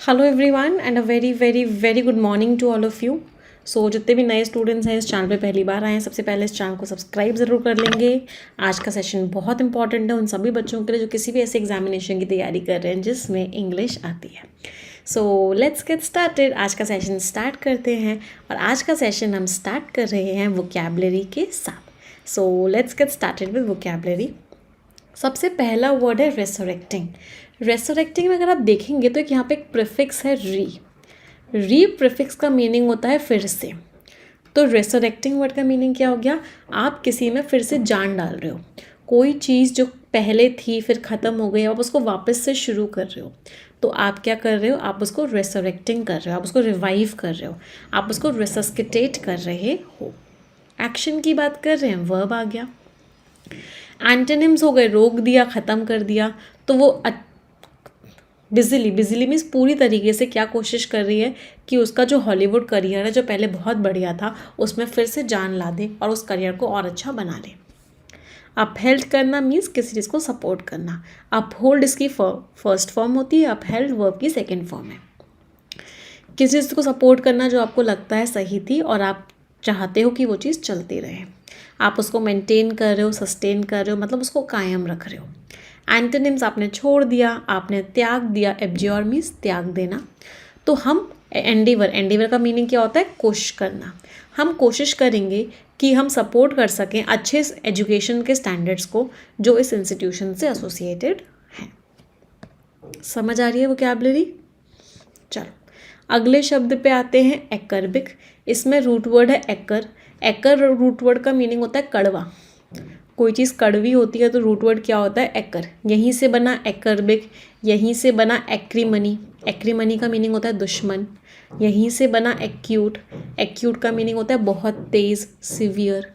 Hello everyone and a very very very good morning to all of you. So जितने भी नए students हैं इस चैनल पे पहली बार आए हैं, सबसे पहले इस चैनल को सब्सक्राइब ज़रूर कर लेंगे। आज का सेशन बहुत इंपॉर्टेंट है उन सभी बच्चों के लिए जो किसी भी ऐसे एग्जामिनेशन की तैयारी कर रहे हैं जिसमें इंग्लिश आती है। So let's get started. आज का सेशन स्टार्ट करते हैं और आज का सेशन हम स्टार्ट कर रहे हैं वोकैबुलरी के साथ। So let's get started with vocabulary. सबसे पहला वर्ड है रेसोरेक्टिंग। रेसोरेक्टिंग में अगर आप देखेंगे तो यहाँ पे एक प्रीफिक्स है री प्रीफिक्स का मीनिंग होता है फिर से। तो रेसोरेक्टिंग वर्ड का मीनिंग क्या हो गया? आप किसी में फिर से जान डाल रहे हो। कोई चीज़ जो पहले थी फिर ख़त्म हो गई, आप उसको वापस से शुरू कर रहे हो। तो आप क्या कर रहे हो? आप उसको रेसोरेक्टिंग कर रहे हो, आप उसको रिवाइव कर रहे हो, आप उसको रिसस्किटेट कर रहे हो। एक्शन की बात कर रहे हैं, वर्ब आ गया। एंटोनिम्स हो गए, रोक दिया, ख़त्म कर दिया। तो वो बिजिली मीन्स पूरी तरीके से क्या कोशिश कर रही है कि उसका जो हॉलीवुड करियर है जो पहले बहुत बढ़िया था उसमें फिर से जान ला दे और उस करियर को और अच्छा बना ले। अपहेल्ड करना मीन्स किसी चीज़ को सपोर्ट करना। अपहोल्ड इसकी फर्स्ट फॉर्म होती है, अपहेल्ड वर्ब की सेकेंड फॉर्म है। किसी चीज़ को सपोर्ट करना जो आपको लगता है सही थी और आप चाहते हो कि वो चीज़ चलती रहे, आप उसको मेंटेन कर रहे हो, सस्टेन कर रहे हो, मतलब उसको कायम रख रहे हो। एंटोनिम्स आपने छोड़ दिया, आपने त्याग दिया। एब्ज्योर मीन्स त्याग देना। तो हम एंडीवर का मीनिंग क्या होता है? कोशिश करना। हम कोशिश करेंगे कि हम सपोर्ट कर सकें अच्छे एजुकेशन के स्टैंडर्ड्स को जो इस इंस्टीट्यूशन से एसोसिएटेड हैं। समझ आ रही है वोकैबुलरी? चलो अगले शब्द पे आते हैं, एकर्बिक। इसमें रूट वर्ड है एकर। एकर रूट वर्ड का मीनिंग होता है कड़वा। कोई चीज़ कड़वी होती है तो रूट वर्ड क्या होता है? एकर। यहीं से बना एकर्बिक, यहीं से बना एक्रीमनी। एक्रीमनी का मीनिंग होता है दुश्मन। यहीं से बना एक्यूट। एक्यूट का मीनिंग होता है बहुत तेज़, सिवियर।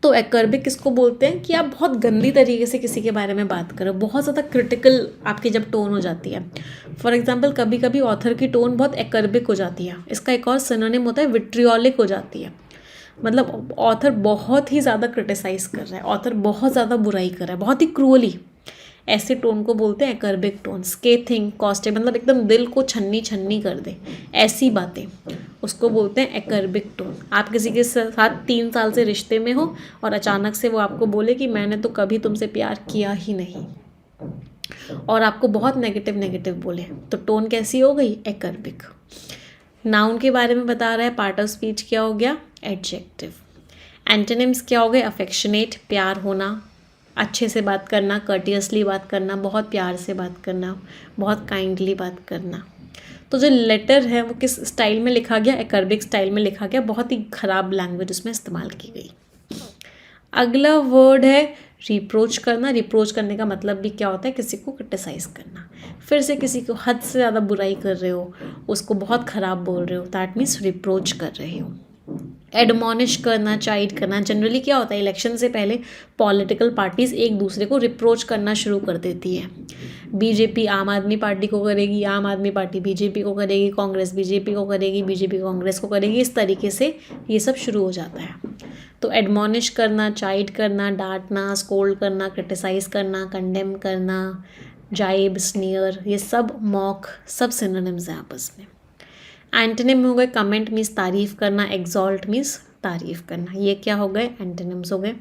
तो एकर्बिक किसको बोलते हैं कि आप बहुत गंदी तरीके से किसी के बारे में बात करो, बहुत ज़्यादा क्रिटिकल आपकी जब टोन हो जाती है। फॉर एग्जांपल कभी कभी ऑथर की टोन बहुत एकर्बिक हो जाती है। इसका एक और सिनोनिम होता है विट्रियोलिक हो जाती है। मतलब ऑथर बहुत ही ज़्यादा क्रिटिसाइज़ कर रहा है, ऑथर बहुत ज़्यादा बुराई कर रहा है, बहुत ही क्रूअली। ऐसे टोन को बोलते हैं एकर्बिक टोन। स्केथिंग, कॉस्टिक, मतलब एकदम दिल को छन्नी छन्नी कर दे, ऐसी बातें, उसको बोलते हैं एकर्बिक टोन। आप किसी के साथ 3 साल से रिश्ते में हो और अचानक से वो आपको बोले कि मैंने तो कभी तुमसे प्यार किया ही नहीं, और आपको बहुत नेगेटिव बोले, तो टोन कैसी हो गई? एकर्बिक। नाउन के बारे में बता रहा है, पार्ट ऑफ स्पीच क्या हो गया? एडजेक्टिव। एंटोनिम्स क्या हो गए? अफेक्शनेट, प्यार होना, अच्छे से बात करना, कर्टियसली बात करना, बहुत प्यार से बात करना, बहुत काइंडली बात करना। तो जो लेटर है वो किस स्टाइल में लिखा गया? एकर्बिक स्टाइल में लिखा गया, बहुत ही ख़राब लैंग्वेज उसमें इस्तेमाल की गई। अगला वर्ड है रिप्रोच करना। रिप्रोच करने का मतलब भी क्या होता है? किसी को क्रिटिसाइज़ करना, फिर से किसी को हद से ज़्यादा बुराई कर रहे हो, उसको बहुत ख़राब बोल रहे हो, दैट मीन्स रिप्रोच कर रहे हो। एडमॉनिश करना, चाइड करना। जनरली क्या होता है, इलेक्शन से पहले पॉलिटिकल पार्टीज़ एक दूसरे को रिप्रोच करना शुरू कर देती है। बीजेपी आम आदमी पार्टी को करेगी, आम आदमी पार्टी बीजेपी को करेगी, कांग्रेस बीजेपी को करेगी, बीजेपी कांग्रेस को करेगी, इस तरीके से ये सब शुरू हो जाता है। तो एडमॉनिश करना, चाइड करना, डांटना, स्कोल्ड करना, क्रिटिसाइज़ करना, कंडेम करना, जाइब, स्नीयर, ये सब मॉक, सब सिनोनिम्स हैं आपस में। एंटोनिम हो गए कमेंट मीन्स तारीफ़ करना, एक्सॉल्ट मीन्स तारीफ़ करना। ये क्या हो गए? एंटोनिम्स हो गए।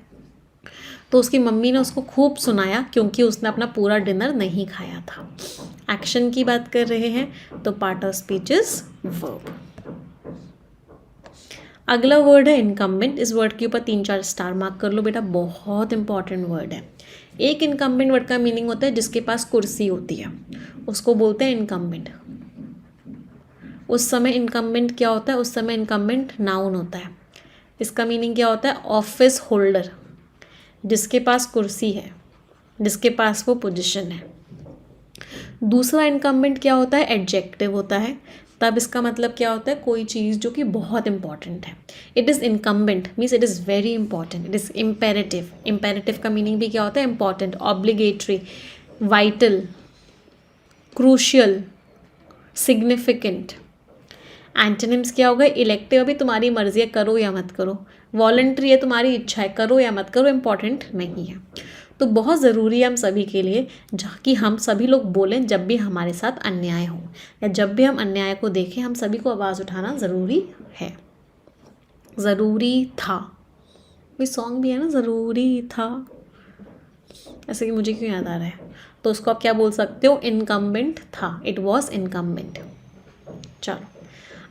तो उसकी मम्मी ने उसको खूब सुनाया क्योंकि उसने अपना पूरा डिनर नहीं खाया था। एक्शन की बात कर रहे हैं तो part of speech is verb. अगला वर्ड है इनकम्बेंट। इस वर्ड के ऊपर 3-4 स्टार मार्क कर लो बेटा, बहुत इंपॉर्टेंट वर्ड है। एक इनकम्बेंट वर्ड का मीनिंग होता है जिसके पास कुर्सी होती है, उसको बोलते हैं इनकम्बेंट। उस समय इनकम्बेंट क्या होता है? उस समय इनकम्बेंट नाउन होता है। इसका मीनिंग क्या होता है? ऑफिस होल्डर, जिसके पास कुर्सी है, जिसके पास वो पोजीशन है। दूसरा इनकम्बेंट क्या होता है? एडजेक्टिव होता है। तब इसका मतलब क्या होता है? कोई चीज़ जो कि बहुत इंपॉर्टेंट है। It is incumbent means it is very important. It is imperative. Imperative का मीनिंग भी क्या होता है? Important, obligatory, vital, crucial, significant. Antonyms क्या हो गए? इलेक्टिव, अभी तुम्हारी मर्जी है, करो या मत करो। वॉलंटरी है, तुम्हारी इच्छा है, करो या मत करो, इंपॉर्टेंट नहीं है। तो बहुत ज़रूरी है हम सभी के लिए कि हम सभी लोग बोलें जब भी हमारे साथ अन्याय हो, या जब भी हम अन्याय को देखें हम सभी को आवाज़ उठाना ज़रूरी है। ज़रूरी था, कोई सॉन्ग भी है ना, ज़रूरी था, ऐसे कि मुझे क्यों याद आ रहा है, तो उसको आप क्या बोल सकते हो, इनकम्बेंट था, इट वॉज इनकम्बेंट। चलो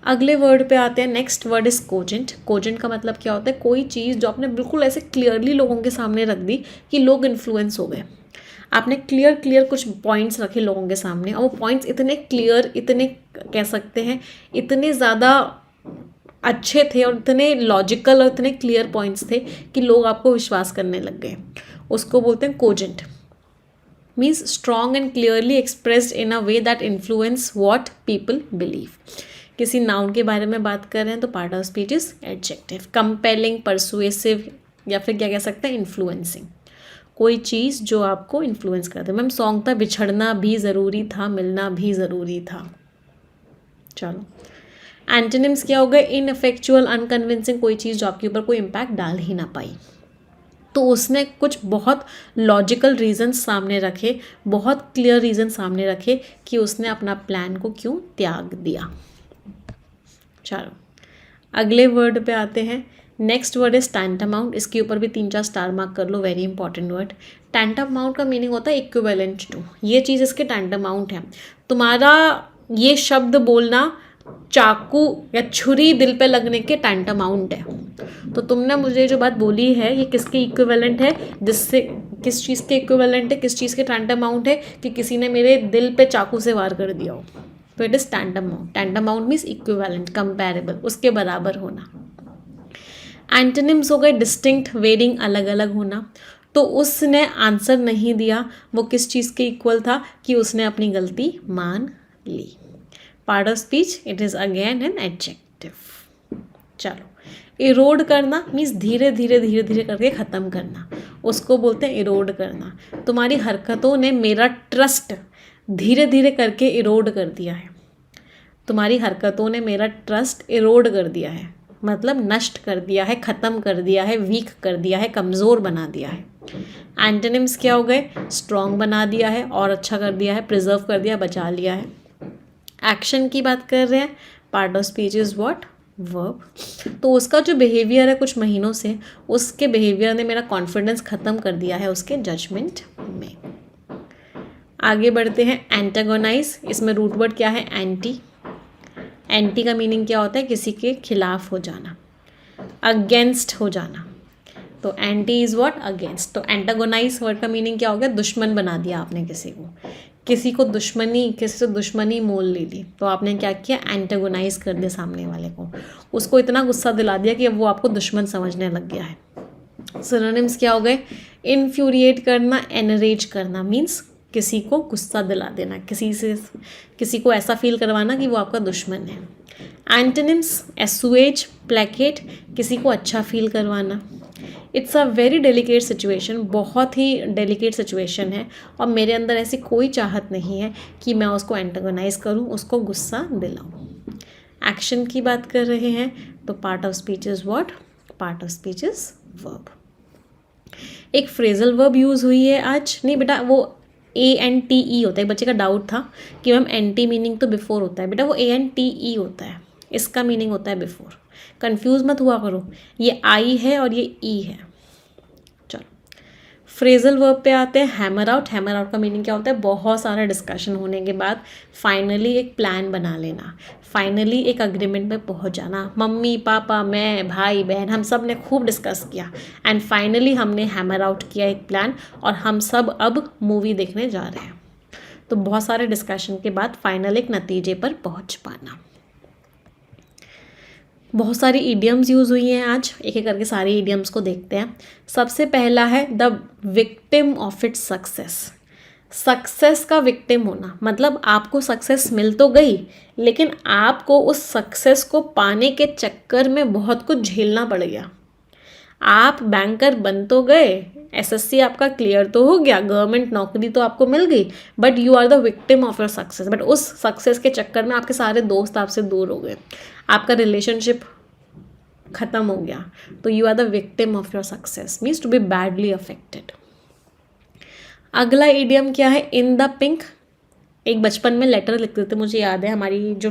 अगले वर्ड पे आते हैं। Next word is cogent. Cogent का मतलब क्या होता है, कोई चीज़ जो आपने बिल्कुल ऐसे क्लियरली लोगों के सामने रख दी कि लोग इन्फ्लुएंस हो गए। आपने क्लियर कुछ पॉइंट्स रखे लोगों के सामने और वो पॉइंट्स इतने क्लियर, इतने कह सकते हैं इतने ज़्यादा अच्छे थे और इतने लॉजिकल और इतने क्लियर पॉइंट्स थे कि लोग आपको विश्वास करने लग गए, उसको बोलते हैं cogent. Means strong and clearly expressed in a way that influence what people believe. किसी नाउन के बारे में बात कर रहे हैं तो part of speech is adjective. Compelling, persuasive, या फिर क्या कह सकते हैं, इन्फ्लुएंसिंग। कोई चीज़ जो आपको इन्फ्लुएंस करते। मैम सॉन्ग था बिछड़ना भी ज़रूरी था, मिलना भी ज़रूरी था। चलो एंटोनिम्स क्या हो गए, इनफेक्चुअल, अनकन्विंसिंग, कोई चीज़ जो आपके ऊपर कोई इम्पैक्ट डाल ही ना पाई। तो उसने कुछ बहुत लॉजिकल रीजंस सामने रखे, बहुत क्लियर रीजन सामने रखे कि उसने अपना प्लान को क्यों त्याग दिया। चलो अगले वर्ड पे आते हैं। Next word is tantamount. इसके ऊपर भी 3-4 स्टार मार्क कर लो, वेरी इंपॉर्टेंट वर्ड। टैंटामाउंट का मीनिंग होता है इक्विवेलेंट टू, ये चीज़ इसके टैंटामाउंट है। तुम्हारा ये शब्द बोलना चाकू या छुरी दिल पे लगने के टैंटामाउंट है। तो तुमने मुझे जो बात बोली है ये किसके इक्विवेलेंट है, जिससे किस चीज़ के इक्विवेलेंट है, किस चीज़ के टैंटामाउंट है, कि किसी ने मेरे दिल पे चाकू से वार कर दिया हो, तो it is tantamount. Tantamount means equivalent, comparable, उसके बराबर होना। एंटोनिम्स हो गए डिस्टिंक्ट, वेरिंग, अलग अलग होना। तो उसने आंसर नहीं दिया, वो किस चीज़ के इक्वल था, कि उसने अपनी गलती मान ली। Part of speech it is again an adjective. चलो इरोड करना मीन्स धीरे धीरे करके ख़त्म करना, उसको बोलते हैं इरोड करना। तुम्हारी हरकतों ने मेरा ट्रस्ट धीरे धीरे करके इरोड कर दिया है। तुम्हारी हरकतों ने मेरा ट्रस्ट इरोड कर दिया है, मतलब नष्ट कर दिया है, ख़त्म कर दिया है, वीक कर दिया है, कमज़ोर बना दिया है। एंटोनिम्स क्या हो गए, स्ट्रॉन्ग बना दिया है और अच्छा कर दिया है, प्रिजर्व कर दिया, बचा लिया है। एक्शन की बात कर रहे हैं, part of speech is what, verb. तो उसका जो बिहेवियर है कुछ महीनों से, उसके बिहेवियर ने मेरा कॉन्फिडेंस ख़त्म कर दिया है उसके जजमेंट में। आगे बढ़ते हैं। एंटागोनाइज, इसमें रूट वर्ड क्या है, एंटी। एंटी का मीनिंग क्या होता है, किसी के खिलाफ हो जाना, अगेंस्ट हो जाना। तो एंटी इज़ व्हाट, अगेंस्ट। तो एंटागोनाइज वर्ड का मीनिंग क्या हो गया, दुश्मन बना दिया आपने किसी को, किसी से दुश्मनी मोल ले ली, तो आपने क्या किया, एंटागोनाइज कर दिया सामने वाले को, उसको इतना गुस्सा दिला दिया कि अब वो आपको दुश्मन समझने लग गया है। सिनोनिम्स क्या हो गए, इन्फ्यूरिएट करना, एनरेज करना, मीन्स किसी को गुस्सा दिला देना, किसी को ऐसा फील करवाना कि वो आपका दुश्मन है। एंटोनिम्स, एसुएज, प्लेकेट, किसी को अच्छा फील करवाना। It's a very delicate situation, बहुत ही डेलिकेट सिचुएशन है और मेरे अंदर ऐसी कोई चाहत नहीं है कि मैं उसको एंटागोनाइज करूं, उसको गुस्सा दिलाऊं। एक्शन की बात कर रहे हैं तो part of speech is what, part of speech is verb. एक फ्रेजल वर्ब यूज़ हुई है आज, नहीं बेटा वो ANTE होता है। बच्चे का डाउट था कि मैम एंटी मीनिंग तो बिफोर होता है, बेटा वो ANTE होता है, इसका मीनिंग होता है बिफोर। कंफ्यूज मत हुआ करो, ये आई है और ये ई है। चलो फ्रेजल वर्ब पे आते हैं। हैमर आउट, हैमर आउट का मीनिंग क्या होता है, बहुत सारा डिस्कशन होने के बाद फाइनली एक प्लान बना लेना, फाइनली एक अग्रीमेंट में पहुंच जाना। मम्मी पापा, मैं, भाई बहन, हम सब ने खूब डिस्कस किया एंड फाइनली हमने हैमर आउट किया एक प्लान और हम सब अब मूवी देखने जा रहे हैं। तो बहुत सारे डिस्कशन के बाद फाइनल एक नतीजे पर पहुंच पाना। बहुत सारी ईडियम्स यूज़ हुई हैं आज, एक एक करके सारी ईडियम्स को देखते हैं। सबसे पहला है the victim of its success. Success का विक्टिम होना, मतलब आपको सक्सेस मिल तो गई लेकिन आपको उस सक्सेस को पाने के चक्कर में बहुत कुछ झेलना पड़ गया। आप बैंकर बन तो गए, SSC आपका क्लियर तो हो गया, गवर्नमेंट नौकरी तो आपको मिल गई, but you are the victim of your success. But उस सक्सेस के चक्कर में आपके सारे दोस्त आपसे दूर हो गए, आपका रिलेशनशिप ख़त्म हो गया, तो you are the victim of your success, means to be badly affected. अगला इडियम क्या है, इन द पिंक। एक बचपन में लेटर लिखते थे, मुझे याद है हमारी जो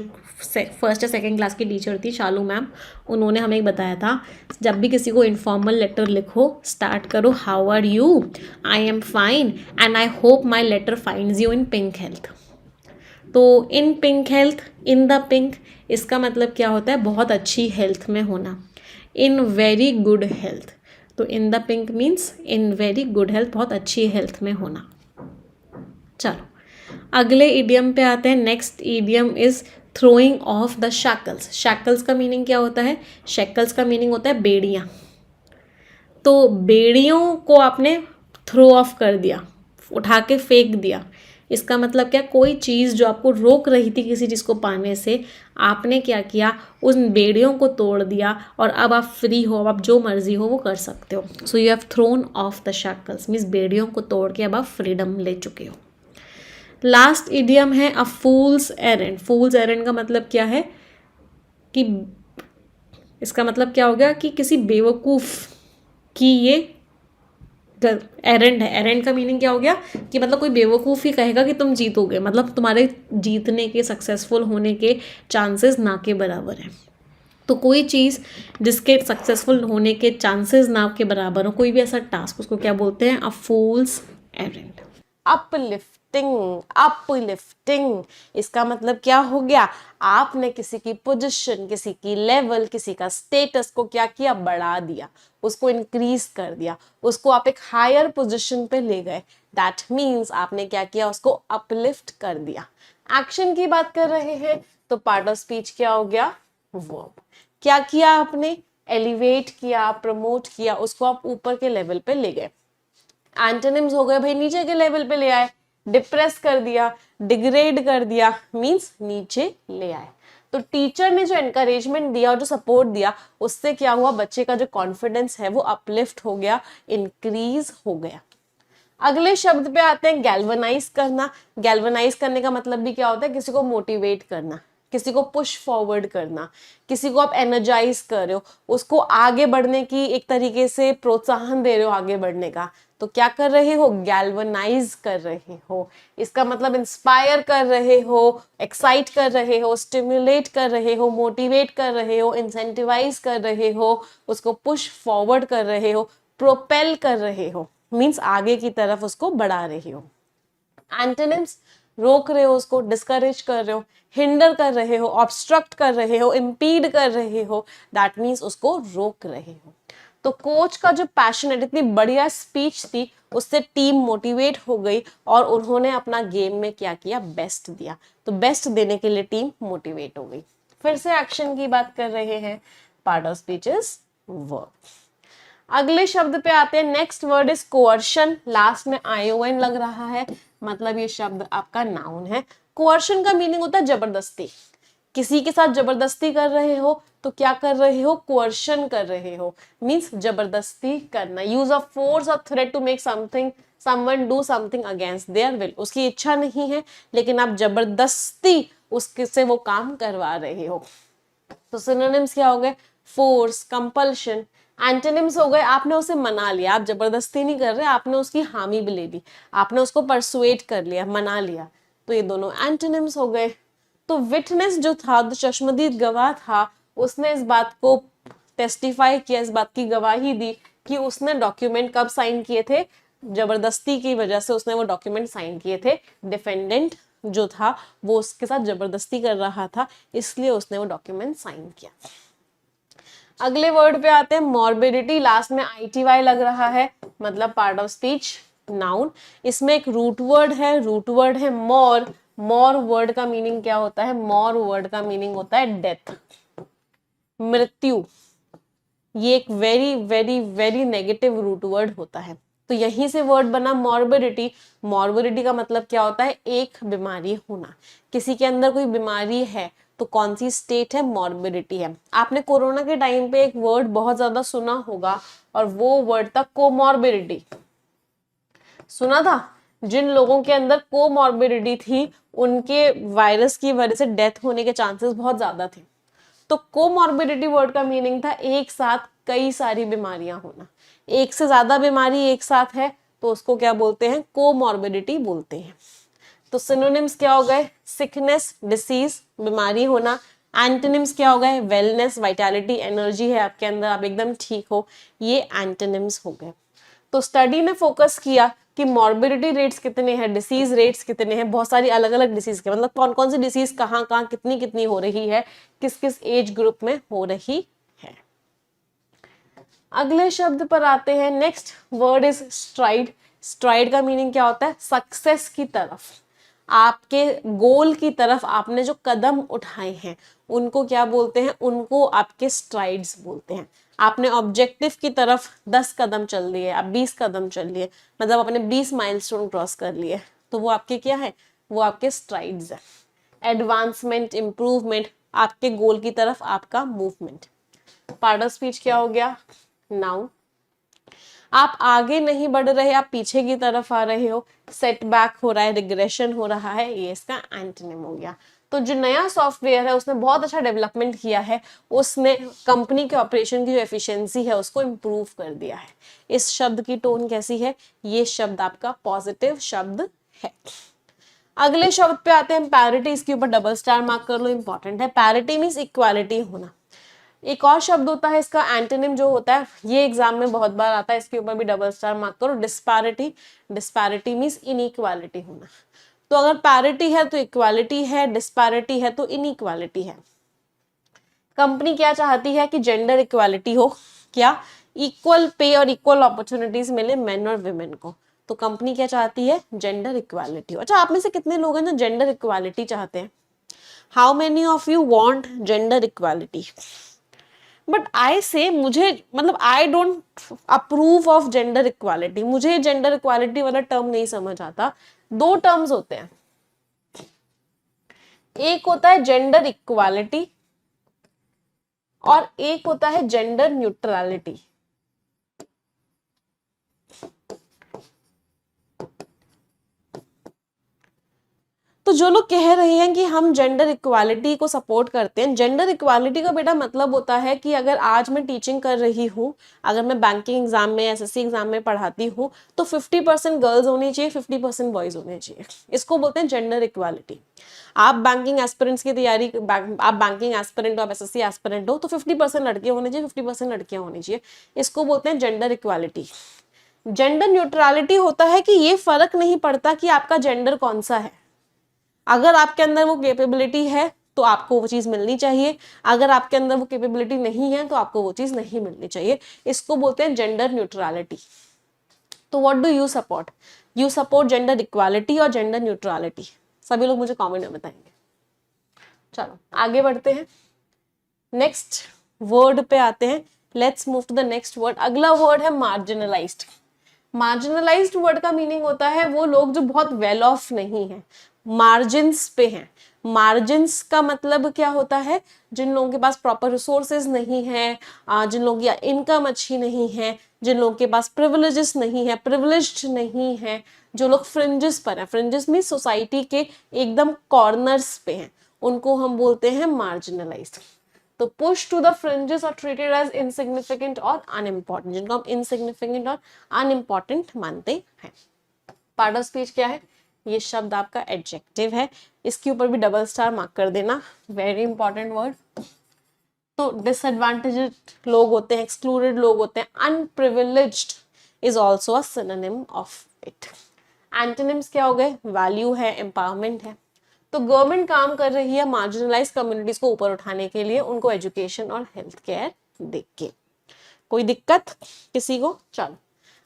फर्स्ट या सेकंड क्लास की टीचर थी शालू मैम, उन्होंने हमें बताया था जब भी किसी को इनफॉर्मल लेटर लिखो स्टार्ट करो how are you, I am fine and I hope my letter finds you in pink health. तो in pink health, in the pink, इसका मतलब क्या होता है, बहुत अच्छी हेल्थ में होना। इन वेरी गुड हेल्थ, तो इन the pink means in very good health, बहुत अच्छी हेल्थ में होना। चलो अगले इडियम पे आते हैं। Next idiom is throwing of the shackles. Shackles का मीनिंग क्या होता है, शैकल्स का मीनिंग होता है बेड़ियाँ। तो बेड़ियों को आपने थ्रो ऑफ कर दिया, उठा के फेंक दिया। इसका मतलब क्या, कोई चीज़ जो आपको रोक रही थी किसी चीज़ को पाने से, आपने क्या किया, उन बेड़ियों को तोड़ दिया और अब आप फ्री हो, अब आप जो मर्जी हो वो कर सकते हो। So you have thrown off the shackles means बेड़ियों को तोड़ के अब आप फ्रीडम ले चुके हो। लास्ट इडियम है अ फूल्स एरेंड। फूल्स एरेंड का मतलब क्या है कि, इसका मतलब क्या हो गया कि किसी बेवकूफ़ की ये एरेंड है। एरेंड का मीनिंग क्या हो गया कि मतलब कोई बेवकूफ़ ही कहेगा कि तुम जीतोगे, मतलब तुम्हारे जीतने के, सक्सेसफुल होने के चांसेस ना के बराबर है। तो कोई चीज़ जिसके सक्सेसफुल होने के चांसेस ना के बराबर हो, कोई भी ऐसा टास्क, उसको क्या बोलते हैं, अ फूल्स एरेंड। अपलिफ्टिंग, अपलिफ्टिंग इसका मतलब क्या हो गया, आपने किसी की पोजीशन, किसी की लेवल, किसी का स्टेटस को क्या किया, बढ़ा दिया, उसको इंक्रीज कर दिया, उसको आप एक हायर पोजीशन पे ले गए। दैट मीन्स आपने क्या किया, उसको अपलिफ्ट कर दिया। एक्शन की बात कर रहे हैं तो पार्ट ऑफ स्पीच क्या हो गया, वर्ब। क्या किया आपने, एलिवेट किया, प्रमोट किया, उसको आप ऊपर के लेवल पे ले गए। एंटोनिम्स हो गए भाई, नीचे के लेवल पे ले आए, डिप्रेस कर दिया, डिग्रेड कर दिया, मींस नीचे ले आए। तो टीचर ने जो एनकरेजमेंट दिया और जो सपोर्ट दिया, उससे क्या हुआ, बच्चे का जो कॉन्फिडेंस है वो अपलिफ्ट हो गया, इंक्रीज हो गया। अगले शब्द पे आते हैं, गैल्वनाइज करना। गैल्वनाइज करने का मतलब भी क्या होता है, किसी को मोटिवेट करना, किसी को पुश फॉरवर्ड करना, किसी को आप एनर्जाइज कर रहे हो, उसको आगे बढ़ने की एक तरीके से प्रोत्साहन दे रहे हो आगे बढ़ने का, तो क्या कर रहे हो, गैल्वनाइज कर रहे हो। इसका मतलब इंस्पायर कर रहे हो, एक्साइट कर रहे हो, स्टिमुलेट कर रहे हो, मोटिवेट कर रहे हो, इंसेंटिवाइज कर रहे हो, उसको पुश फॉरवर्ड कर रहे हो, प्रोपेल कर रहे हो, मीन्स आगे की तरफ उसको बढ़ा रहे हो। एंटोनिम्स, रोक रहे हो उसको, डिस्करेज कर रहे हो, हिंडर कर रहे हो, ऑब्स्ट्रक्ट कर रहे हो, इम्पीड कर रहे हो, दैट मीन्स उसको रोक रहे हो। तो कोच का जो पैशनेट, इतनी बढ़िया स्पीच थी, उससे टीम मोटिवेट हो गई और उन्होंने अपना गेम में क्या किया, बेस्ट दिया। तो बेस्ट देने के लिए टीम मोटिवेट हो गई। फिर से एक्शन की बात कर रहे हैं, part of speech is verb. अगले शब्द पे आते हैं, next word is coercion. Last में आईओएन लग रहा है, मतलब ये शब्द आपका नाउन है। कोअर्शन का मीनिंग होता है जबरदस्ती। किसी के साथ जबरदस्ती कर रहे हो तो क्या कर रहे हो, कोअर्शन कर रहे हो, मींस जबरदस्ती करना। Use of force or threat to make something someone do something against their will. उसकी इच्छा नहीं है लेकिन आप जबरदस्ती उसके से वो काम करवा रहे हो। तो सिनोनिम्स क्या हो गए, फोर्स, कंपल्शन। एंटोनिम्स हो गए, आपने उसे मना लिया, आप जबरदस्ती नहीं कर रहे, आपने उसकी हामी भी ले ली, आपने उसको परसुएट कर लिया, मना लिया, तो ये दोनों एंटोनिम्स हो गए। तो विटनेस जो था, जो चश्मदीद गवाह था, उसने इस बात को टेस्टिफाई किया, इस बात की गवाही दी कि उसने डॉक्यूमेंट कब साइन किए थे, जबरदस्ती की वजह से उसने वो डॉक्यूमेंट साइन किए थे। डिफेंडेंट जो था वो उसके साथ जबरदस्ती कर रहा था, इसलिए उसने वो डॉक्यूमेंट साइन किया। अगले वर्ड पे आते हैं, मॉर्बिडिटी। लास्ट में ITY लग रहा है, मतलब पार्ट ऑफ स्पीच, नाउन। इसमें एक रूट वर्ड है, रूट वर्ड है मोर। मोर वर्ड का मीनिंग क्या होता है, मोर वर्ड का मीनिंग होता है डेथ, मृत्यु। ये एक very very very negative root word होता है, तो यहीं से वर्ड बना मॉर्बिडिटी। मॉर्बिडिटी का मतलब क्या होता है, एक बीमारी होना। किसी के अंदर कोई बीमारी है तो कौन सी स्टेट है, मॉर्बिडिटी है। आपने कोरोना के टाइम पे एक वर्ड बहुत ज्यादा सुना होगा और वो वर्ड था कोमॉर्बिडिटी। सुना था, जिन लोगों के अंदर कोमॉर्बिडिटी थी उनके वायरस की वजह से डेथ होने के चांसेस बहुत ज्यादा थे। तो कोमॉर्बिडिटी वर्ड का मीनिंग था एक साथ कई सारी बीमारियां होना। एक से ज्यादा बीमारी एक साथ है तो उसको क्या बोलते हैं, कोमॉर्बिडिटी बोलते हैं। तो सिनोनिम्स क्या हो गए, सिकनेस, डिसीज, बीमारी होना। एंटोनिम्स क्या हो गए, वेलनेस, वाइटैलिटी, एनर्जी है आपके अंदर, आप एकदम ठीक हो, ये एंटोनिम्स हो गए। तो स्टडी ने फोकस किया कि मॉर्बिडिटी रेट्स कितने हैं, डिसीज रेट्स कितने हैं, बहुत सारी अलग अलग डिसीज के, मतलब कौन कौन सी डिसीज कहाँ कहाँ कितनी कितनी हो रही है, किस किस एज ग्रुप में हो रही है। अगले शब्द पर आते हैं। Next word is STRIDE. STRIDE का मीनिंग क्या होता है, सक्सेस की तरफ, आपके गोल की तरफ आपने जो कदम उठाए हैं उनको क्या बोलते हैं, उनको आपके स्ट्राइड्स बोलते हैं। आपने ऑब्जेक्टिव की तरफ 10 कदम चल दिए, आप 20 कदम चल लिए, मतलब आपने 20 माइलस्टोन क्रॉस कर लिए, तो वो आपके क्या है, वो आपके स्ट्राइड्स है। एडवांसमेंट, इंप्रूवमेंट, आपके गोल की तरफ आपका मूवमेंट। पार्ट ऑफ स्पीच क्या हो गया, नाउन। आप आगे नहीं बढ़ रहे, आप पीछे की तरफ आ रहे हो, सेटबैक हो रहा है, रिग्रेशन हो रहा है, ये इसका एंटोनिम हो गया। तो जो नया सॉफ्टवेयर है उसने बहुत अच्छा डेवलपमेंट किया है, उसने कंपनी के ऑपरेशन की जो एफिशिएंसी है उसको इम्प्रूव कर दिया है। इस शब्द की टोन कैसी है, ये शब्द आपका पॉजिटिव शब्द है। अगले शब्द पे आते हैं पैरिटी। इसके ऊपर डबल स्टार मार्क कर लो, इंपॉर्टेंट है। पैरिटी मीन्स इक्वालिटी होना। एक और शब्द होता है इसका एंटोनिम जो होता है, ये एग्जाम में बहुत बार आता है, इसके ऊपर भी डबल स्टार मार्क करो, डिस्पैरिटी। डिस्पैरिटी मीन्स इनइक्वालिटी होना। तो अगर पैरिटी है तो इक्वालिटी है, डिस्पैरिटी है तो इनइक्वालिटी है। कंपनी क्या चाहती है कि जेंडर इक्वालिटी हो, क्या, इक्वल पे और इक्वल अपॉर्चुनिटीज मिले मेन और वुमेन को। तो कंपनी क्या चाहती है, जेंडर इक्वालिटी हो। अच्छा, आप में से कितने लोग हैं जो जेंडर इक्वालिटी चाहते हैं? How many of you want gender equality? But I से, मुझे मतलब I don't approve of gender equality. मुझे जेंडर इक्वालिटी वाला टर्म नहीं समझ आता। दो टर्म्स होते हैं, एक होता है जेंडर इक्वालिटी और एक होता है जेंडर न्यूट्रलिटी। तो जो लोग कह रहे हैं कि हम जेंडर इक्वालिटी को सपोर्ट करते हैं, जेंडर इक्वालिटी का बेटा मतलब होता है कि अगर आज मैं टीचिंग कर रही हूँ, अगर मैं बैंकिंग एग्जाम में, एसएससी एग्जाम में पढ़ाती हूँ, तो 50% गर्ल्स होनी चाहिए, 50% बॉयज होने चाहिए। इसको बोलते हैं जेंडर इक्वालिटी। आप बैंकिंग एस्पिरेंट्स की तैयारी, आप बैंकिंग एस्पिरेंट हो, आप एसएससी एस्पिरेंट हो, तो 50% लड़के होने चाहिए, 50% लड़कियां होनी चाहिए। इसको बोलते हैं जेंडर इक्वालिटी। जेंडर न्यूट्रलिटी होता है कि ये फर्क नहीं पड़ता कि आपका जेंडर कौन सा है, अगर आपके अंदर वो कैपेबिलिटी है तो आपको वो चीज मिलनी चाहिए, अगर आपके अंदर वो कैपेबिलिटी नहीं है तो आपको वो चीज नहीं मिलनी चाहिए। इसको बोलते हैं जेंडर न्यूट्रलिटी। तो what do you support? You support gender equality और जेंडर न्यूट्रलिटी? सभी लोग मुझे कमेंट में बताएंगे। चलो आगे बढ़ते हैं, नेक्स्ट वर्ड पे आते हैं। Let's move to the next word. अगला वर्ड है मार्जिनलाइज्ड। मार्जिनलाइज्ड वर्ड का मीनिंग होता है वो लोग जो बहुत वेल ऑफ नहीं है, मार्जिन्स पे हैं। मार्जिन्स का मतलब क्या होता है, जिन लोगों के पास प्रॉपर रिसोर्सेज नहीं है, जिन लोगों की इनकम अच्छी नहीं है, जिन लोगों के पास प्रिविलेजेस नहीं है, प्रिविलेज्ड नहीं है, जो लोग फ्रिंजेस पर हैं। फ्रिंजेस में सोसाइटी के एकदम कॉर्नर्स पे हैं, उनको हम बोलते हैं मार्जिनलाइज्ड। तो push to the fringes or treated as insignificant or unimportant, जिनको हम इनसिग्निफिकेंट और अनइम्पॉर्टेंट मानते हैं। पार्ट ऑफ स्पीच क्या है, ये शब्द आपका एडजेक्टिव है, इसके ऊपर भी डबल स्टार मार्क कर देना, वेरी इंपॉर्टेंट वर्ड। तो डिसएडवांटेज्ड लोग होते हैं, एक्सक्लूडेड लोग होते हैं, unprivileged is also a synonym of it. Antonyms क्या हो गए, वैल्यू है, एम्पावरमेंट है। तो गवर्नमेंट काम कर रही है मार्जिनलाइज कम्युनिटीज को ऊपर उठाने के लिए, उनको एजुकेशन और हेल्थ केयर दे के। कोई दिक्कत किसी को? चलो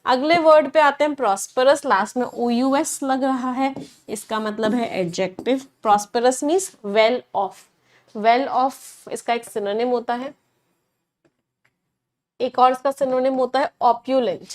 अगले वर्ड पे आते हैं, प्रॉस्परस। लास्ट में OUS लग रहा है, इसका मतलब है adjective. Prosperous means well of. Well of इसका एक सिनोनिम होता है, एक और इसका सिनोनिम होता है ऑप्युलेंट।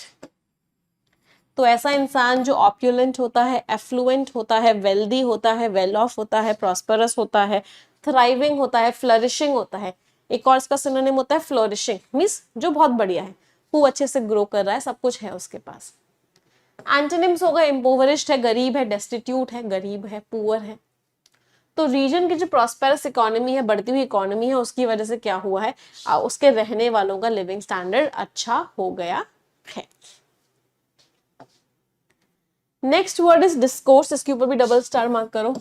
तो ऐसा इंसान जो ऑप्युलेंट होता है, एफ्लुएंट होता है, वेल्दी होता है, वेल ऑफ होता है, प्रॉस्परस होता है, थ्राइविंग होता है, फ्लरिशिंग होता है। एक और इसका सिनोनिम होता है फ्लोरिशिंग, मींस जो बहुत बढ़िया है, वो अच्छे से ग्रो कर रहा है, सब कुछ है उसके पास। एंटोनिम्स होगा इम्पोवरिश्ड है, गरीब है, डेस्टिट्यूट है, गरीब है, पुअर है। तो रीजन की जो प्रॉस्पेरस इकोनॉमी है, बढ़ती हुई इकोनॉमी है, उसकी वजह से क्या हुआ है, उसके रहने वालों का लिविंग स्टैंडर्ड अच्छा हो गया है। नेक्स्ट वर्ड इज डिस्कोर्स, इसके ऊपर भी डबल स्टार मार्क करो।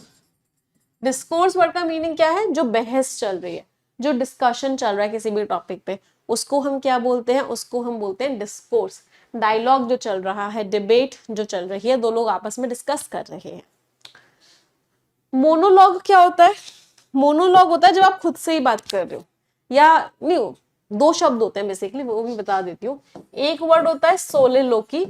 डिस्कोर्स वर्ड का मीनिंग क्या है? जो बहस चल रही है, जो डिस्कशन चल रहा है किसी भी टॉपिक पे, उसको हम क्या बोलते हैं? उसको हम बोलते हैं डिस्कोर्स। डायलॉग जो चल रहा है, डिबेट जो चल रही है, दो लोग आपस में डिस्कस कर रहे हैं। मोनोलॉग क्या होता है? मोनोलॉग होता है जब आप खुद से ही बात कर रहे हो, या नहीं, दो शब्द होते हैं बेसिकली, वो भी बता देती हूँ। एक वर्ड होता है सोलेलोकी।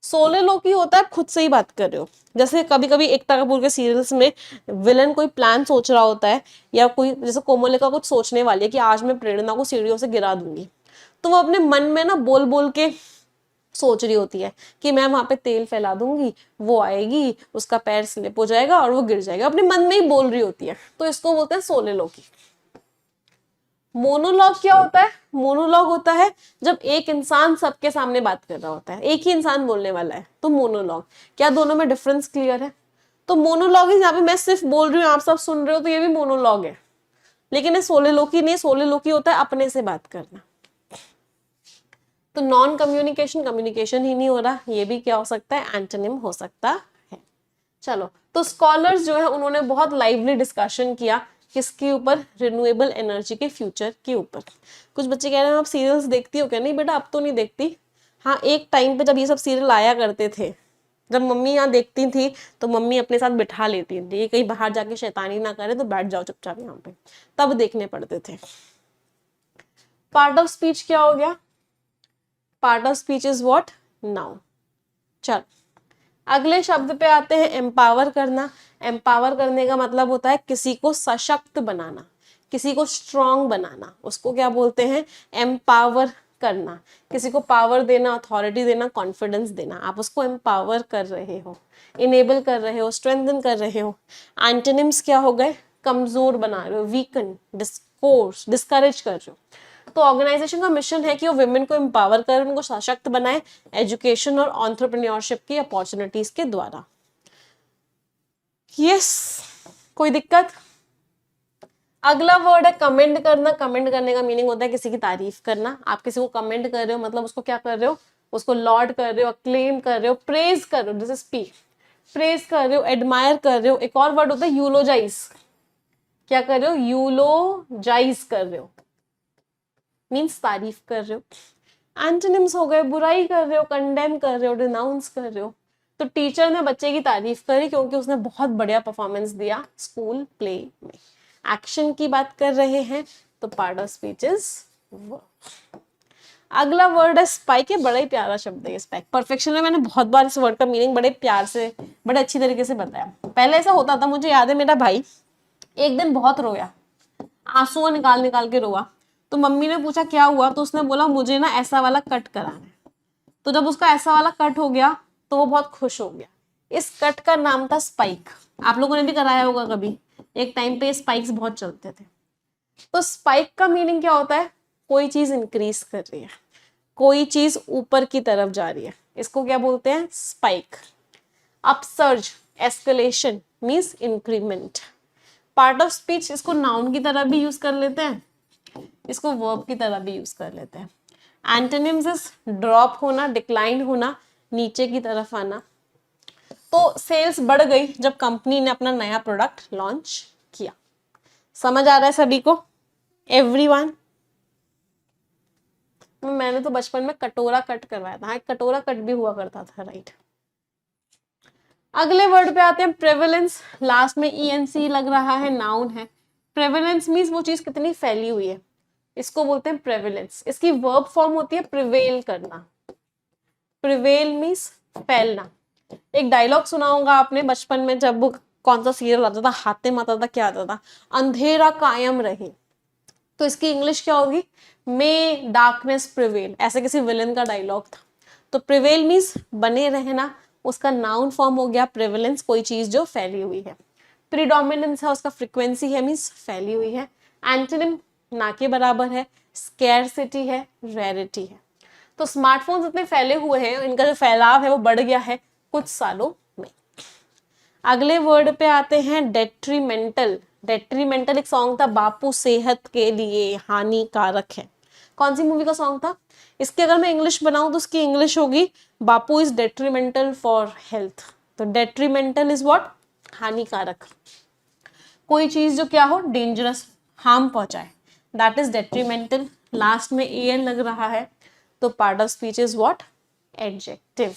सोलेलोकी होता है खुद से ही बात कर रहे हो। जैसे कभी कभी एकता कपूर के सीरियल्स में विलन कोई प्लान सोच रहा होता है, या कोई जैसे कोमलिका कुछ सोचने वाली है कि आज मैं प्रेरणा को सीढ़ियों से गिरा दूंगी, तो वो अपने मन में ना बोल बोल के सोच रही होती है कि मैं वहां पे तेल फैला दूंगी, वो आएगी, उसका पैर स्लिप हो जाएगा और वो गिर जाएगा, अपने मन में ही बोल रही होती है, तो इसको बोलते हैं सोलेलोकी। मोनोलॉग क्या होता है? मोनोलॉग होता है जब एक इंसान सबके सामने बात कर रहा होता है, एक ही इंसान बोलने वाला है, तो मोनोलॉग। क्या दोनों में डिफरेंस क्लियर है? तो मोनोलॉग है यहाँ पे मैं सिर्फ बोल रही हूँ, आप सब सुन रहे हो, तो ये भी मोनोलॉग है। लेकिन ये सोलेलोकी नहीं, सोलेलोकी होता है अपने से बात करना। तो नॉन कम्युनिकेशन, कम्युनिकेशन ही नहीं हो रहा, ये भी क्या हो सकता है? एंटोनिम हो सकता है। चलो, तो स्कॉलर्स जो है उन्होंने बहुत लाइवली डिस्कशन किया किसके ऊपर? रिन्यूएबल एनर्जी के फ्यूचर के ऊपर। कुछ बच्चे कह रहे हैं आप सीरियल्स देखती हो क्या? नहीं बेटा, अब तो नहीं देखती। हाँ, एक टाइम पे जब ये सब सीरियल आया करते थे, जब मम्मी यहाँ देखती थी, तो मम्मी अपने साथ बिठा लेती थी, ये कहीं बाहर जाके शैतानी ना करे तो बैठ जाओ चुपचाप यहाँ पे, तब देखने पड़ते थे। पार्ट ऑफ स्पीच क्या हो गया? Part of speech is what? Noun. चल, अगले शब्द पे आते हैं, एम्पावर करना। एम्पावर करने का मतलब होता है किसी को सशक्त बनाना, किसी को स्ट्रॉन्ग बनाना, उसको क्या बोलते हैं? एम्पावर करना। किसी को पावर देना, अथॉरिटी देना, कॉन्फिडेंस देना, आप उसको एम्पावर कर रहे हो, इनेबल कर रहे हो, स्ट्रेंथन कर रहे हो। एंटोनिम्स क्या हो गए? कमजोर बना रहे हो, वीकन, डिस्कोर्स, डिस्करेज कर रहे हो। तो ऑर्गेनाइजेशन का मिशन है कि वो वुमेन को एम्पावर करे, उनको सशक्त बनाए एजुकेशन और एंटरप्रेन्योरशिप की अपॉर्चुनिटीज के द्वारा। यस, कोई दिक्कत? अगला वर्ड है कमेंट करना। कमेंट करने का मीनिंग होता है किसी की तारीफ करना। आप किसी को कमेंट कर रहे हो मतलब उसको क्या कर रहे हो? उसको लॉर्ड कर रहे हो, क्लेम कर रहे हो, प्रेज कर रहे हो, दिस इज पी। प्रेज कर रहे हो, एडमायर कर रहे हो। एक और वर्ड होता है यूलोजाइज। क्या कर रहे हो? यूलोजाइज कर रहे हो, मीन्स तारीफ कर रहे हो। एंटोनिम्स हो गए, बुराई कर रहे हो, कंडेम कर रहे हो, डिनाउंस कर रहे हो। तो टीचर ने बच्चे की तारीफ करी क्योंकि उसने बहुत बढ़िया परफॉर्मेंस दिया स्कूल प्ले में। एक्शन की बात कर रहे हैं, तो part of speech is verb. अगला वर्ड है स्पाइक। बड़ा ही प्यारा शब्द है ये स्पाइक। परफेक्शन में मैंने बहुत बार इस वर्ड का मीनिंग बड़े प्यार से, बड़े अच्छी तरीके से बताया। पहले ऐसा होता था, मुझे याद है मेरा भाई एक दिन बहुत रोया, आंसू निकाल निकाल के रोआ। तो मम्मी ने पूछा क्या हुआ, तो उसने बोला मुझे ना ऐसा वाला कट कराना है। तो जब उसका ऐसा वाला कट हो गया तो वो बहुत खुश हो गया। इस कट का नाम था स्पाइक। आप लोगों ने भी कराया होगा कभी, एक टाइम पे स्पाइक्स बहुत चलते थे। तो स्पाइक का मीनिंग क्या होता है? कोई चीज इंक्रीज कर रही है, कोई चीज ऊपर की तरफ जा रही है, इसको क्या बोलते हैं? Spike. Upsurge, escalation means increment. Part of speech, इसको नाउन की तरह भी यूज कर लेते हैं, इसको वर्ब की तरह भी यूज कर लेते हैं। एंटोनिम्स इज ड्रॉप होना, डिक्लाइन होना, नीचे की तरफ आना। तो सेल्स बढ़ गई जब कंपनी ने अपना नया प्रोडक्ट लॉन्च किया। समझ आ रहा है सभी को? एवरीवन? मैंने तो बचपन में कटोरा कट करवाया था। हाँ, कटोरा कट भी हुआ करता था, राइट। अगले वर्ड पे आते हैं, प्रेवलेंस। लास्ट में ENC लग रहा है, नाउन है। प्रेवलेंस मीन्स वो चीज कितनी फैली हुई है, इसको बोलते हैं प्रेवलेंस। इसकी वर्ब फॉर्म होती है प्रिवेल करना। प्रिवेल मीन्स फैलना। एक डायलॉग सुना होगा आपने बचपन में, जब वो कौन सा सीरियल आता था, हातिम आता था, क्या आता था, अंधेरा कायम रहे, तो इसकी इंग्लिश क्या होगी? मे डार्कनेस प्रिवेल। ऐसे किसी विलन का डायलॉग था। तो प्रिवेल मीन्स बने रहना, उसका नाउन फॉर्म हो गया प्रिवेलेंस, कोई चीज जो फैली हुई है। प्रीडोमिनेंस है, उसका फ्रीक्वेंसी है, मीन्स फैली हुई है। एंटोनिम ना के बराबर है, स्कैरसिटी है, रेरिटी है। तो स्मार्टफोन्स इतने फैले हुए हैं, इनका जो फैलाव है वो बढ़ गया है कुछ सालों में। अगले वर्ड पे आते हैं, डेट्रीमेंटल। डेट्रीमेंटल एक सॉन्ग था, बापू सेहत के लिए हानिकारक है। कौन सी मूवी का सॉन्ग था? इसके अगर मैं इंग्लिश बनाऊं तो उसकी इंग्लिश होगी Bapu is detrimental for health. तो डेट्रीमेंटल इज व्हाट? हानिकारक। कोई चीज जो क्या हो, डेंजरस, हार्म पहुंचाए, दैट इज डेट्रीमेंटल। लास्ट में एन लग रहा है, तो part of speech is what? Adjective.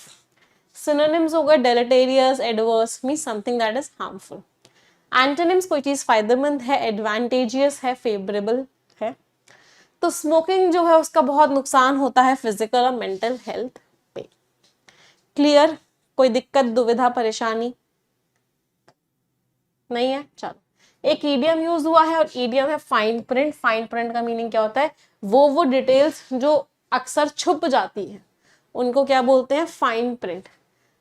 Synonyms हो गए deleterious, adverse, means something that is harmful. Antonyms कोई चीज फायदेमंद है, एडवांटेजियस है, फेवरेबल है। तो स्मोकिंग जो है उसका बहुत नुकसान होता है फिजिकल और मेंटल हेल्थ पे। क्लियर? कोई दिक्कत, दुविधा, परेशानी नहीं है? चलो, एक ईडियम यूज हुआ है और ईडियम है फाइन प्रिंट। फाइन प्रिंट का मीनिंग क्या होता है? वो डिटेल्स जो अक्सर छुप जाती है उनको क्या बोलते हैं? Fine print.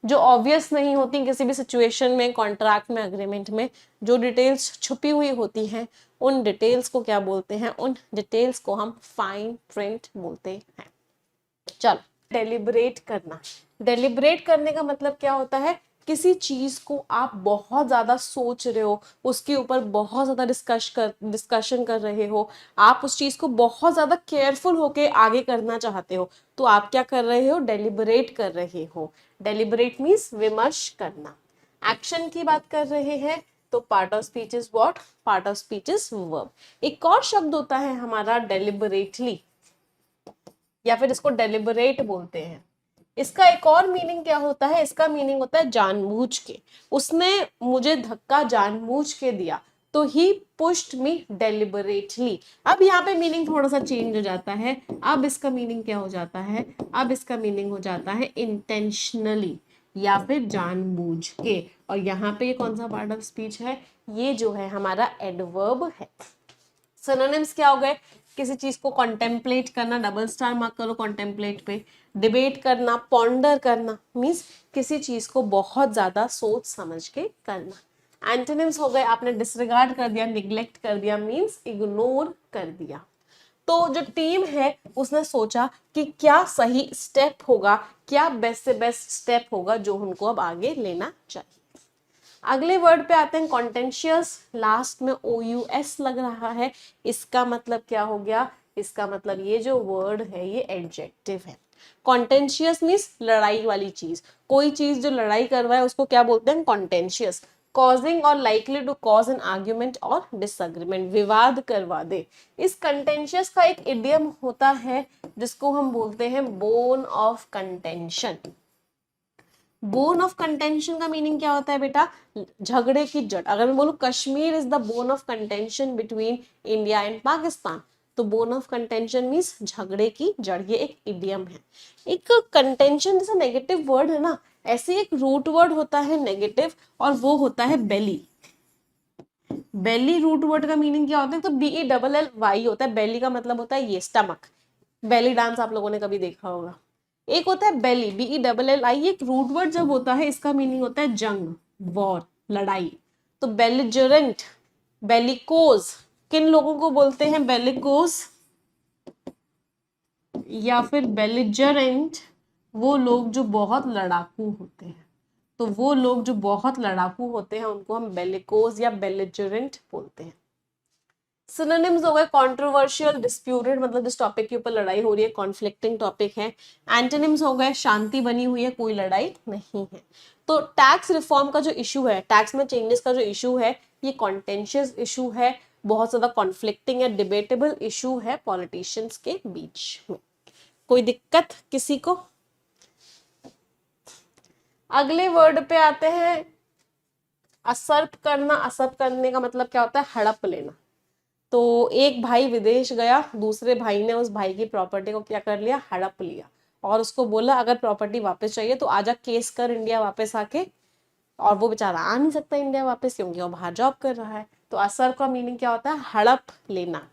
जो ऑब्वियस नहीं होती किसी भी सिचुएशन में, कॉन्ट्रैक्ट में, अग्रीमेंट में, जो डिटेल्स छुपी हुई होती हैं उन डिटेल्स को क्या बोलते हैं? उन डिटेल्स को हम फाइन प्रिंट बोलते हैं। चलो, डेलिब्रेट करना। डेलिब्रेट करने का मतलब क्या होता है? किसी चीज को आप बहुत ज्यादा सोच रहे हो, उसके ऊपर बहुत ज्यादा डिस्कशन कर रहे हो, आप उस चीज को बहुत ज्यादा केयरफुल होके आगे करना चाहते हो, तो आप क्या कर रहे हो? डेलिब्रेट कर रहे हो। डेलिब्रेट मीन्स विमर्श करना। एक्शन की बात कर रहे हैं तो part of speech is what? Part of speech is verb. एक और शब्द होता है हमारा डेलिबरेटली, या फिर इसको डेलिबरेट बोलते हैं। इसका एक और मीनिंग क्या होता है? इसका मीनिंग होता है जानबूझ के। उसने मुझे धक्का जानबूझ के दिया, तो ही पुश्ड मी डेलिबरेटली। अब यहाँ पे मीनिंग थोड़ा सा चेंज हो जाता है। अब इसका मीनिंग क्या हो जाता है? अब इसका मीनिंग हो जाता है इंटेंशनली, या फिर जानबूझ के। और यहाँ पे ये कौन सा पार्ट ऑफ स्पीच है? ये जो है हमारा एडवर्ब है। सिनोनिम्स क्या हो गए? किसी चीज को कॉन्टेम्पलेट करना, डबल स्टार मार्क करो कॉन्टेम्पलेट पे। डिबेट करना, पॉन्डर करना, मीन्स किसी चीज को बहुत ज्यादा सोच समझ के करना। एंटोनिम्स हो गए, आपने डिसरिगार्ड कर दिया, निग्लेक्ट कर दिया, मीन्स इग्नोर कर दिया। तो जो टीम है उसने सोचा कि क्या सही स्टेप होगा, क्या बेस्ट से बेस्ट स्टेप होगा जो उनको अब आगे लेना चाहिए। अगले वर्ड पे आते हैं कॉन्टेंशियस। लास्ट में OUS लग रहा है, इसका मतलब क्या हो गया? इसका मतलब ये जो वर्ड है ये एडजेक्टिव है। कॉन्टेंशियस मीन्स लड़ाई वाली चीज। कोई चीज जो लड़ाई करवाए उसको क्या बोलते हैं? Contentious. Causing or likely to cause an argument or disagreement, विवाद करवा दे। इस कंटेंशियस का एक इडियम होता है जिसको हम बोलते हैं bone of contention. Bone of contention का मीनिंग क्या होता है बेटा? झगड़े की जड़। अगर मैं बोलूं Kashmir is the bone of contention between India and Pakistan, तो बोन ऑफ कंटेंशन मीन्स झगड़े की जड़। ये एक इडियम है। एक कंटेंशन जैसा नेगेटिव वर्ड है ना, ऐसे एक रूट वर्ड होता है नेगेटिव, और वो होता है बेली। बेली रूट वर्ड का मीनिंग क्या होता है? तो BELLY होता है। बेली का मतलब होता है ये स्टमक। बेली डांस आप लोगों ने कभी देखा होगा। एक होता है बेली, BELLY। एक रूट वर्ड जब होता है इसका मीनिंग होता है जंग, वॉर, लड़ाई। तो बेलिजरेंट, बेलिकोज, किन लोगों को बोलते हैं बेलिकोज या फिर बेलिजरेंट? वो लोग जो बहुत लड़ाकू होते हैं। तो वो लोग जो बहुत लड़ाकू होते हैं उनको हम बेलिकोज या बेलिजरेंट बोलते हैं। सिनोनिम्स हो गए कंट्रोवर्शियल, डिस्प्यूटेड, मतलब जिस टॉपिक के ऊपर लड़ाई हो रही है, कॉन्फ्लिक्टिंग टॉपिक है। एंटोनिम्स हो गए शांति बनी हुई है, कोई लड़ाई नहीं है। तो टैक्स रिफॉर्म का जो इशू है, टैक्स में चेंजेस का जो इशू है, ये कॉन्टेंशियस इशू है, बहुत ज्यादा कॉन्फ्लिक्टिंग है, डिबेटेबल इशू है पॉलिटिशियंस के बीच में। कोई दिक्कत किसी को? अगले वर्ड पे आते हैं असर्प करना। असर्प करने का मतलब क्या होता है? हड़प लेना। तो एक भाई विदेश गया, दूसरे भाई ने उस भाई की प्रॉपर्टी को क्या कर लिया? हड़प लिया, और उसको बोला अगर प्रॉपर्टी वापस चाहिए तो आजा केस कर इंडिया वापस आके। और वो बेचारा आ नहीं सकता इंडिया वापस, क्योंकि वो बाहर जॉब कर रहा है। तो असर का मीनिंग क्या होता है? हड़प लेना,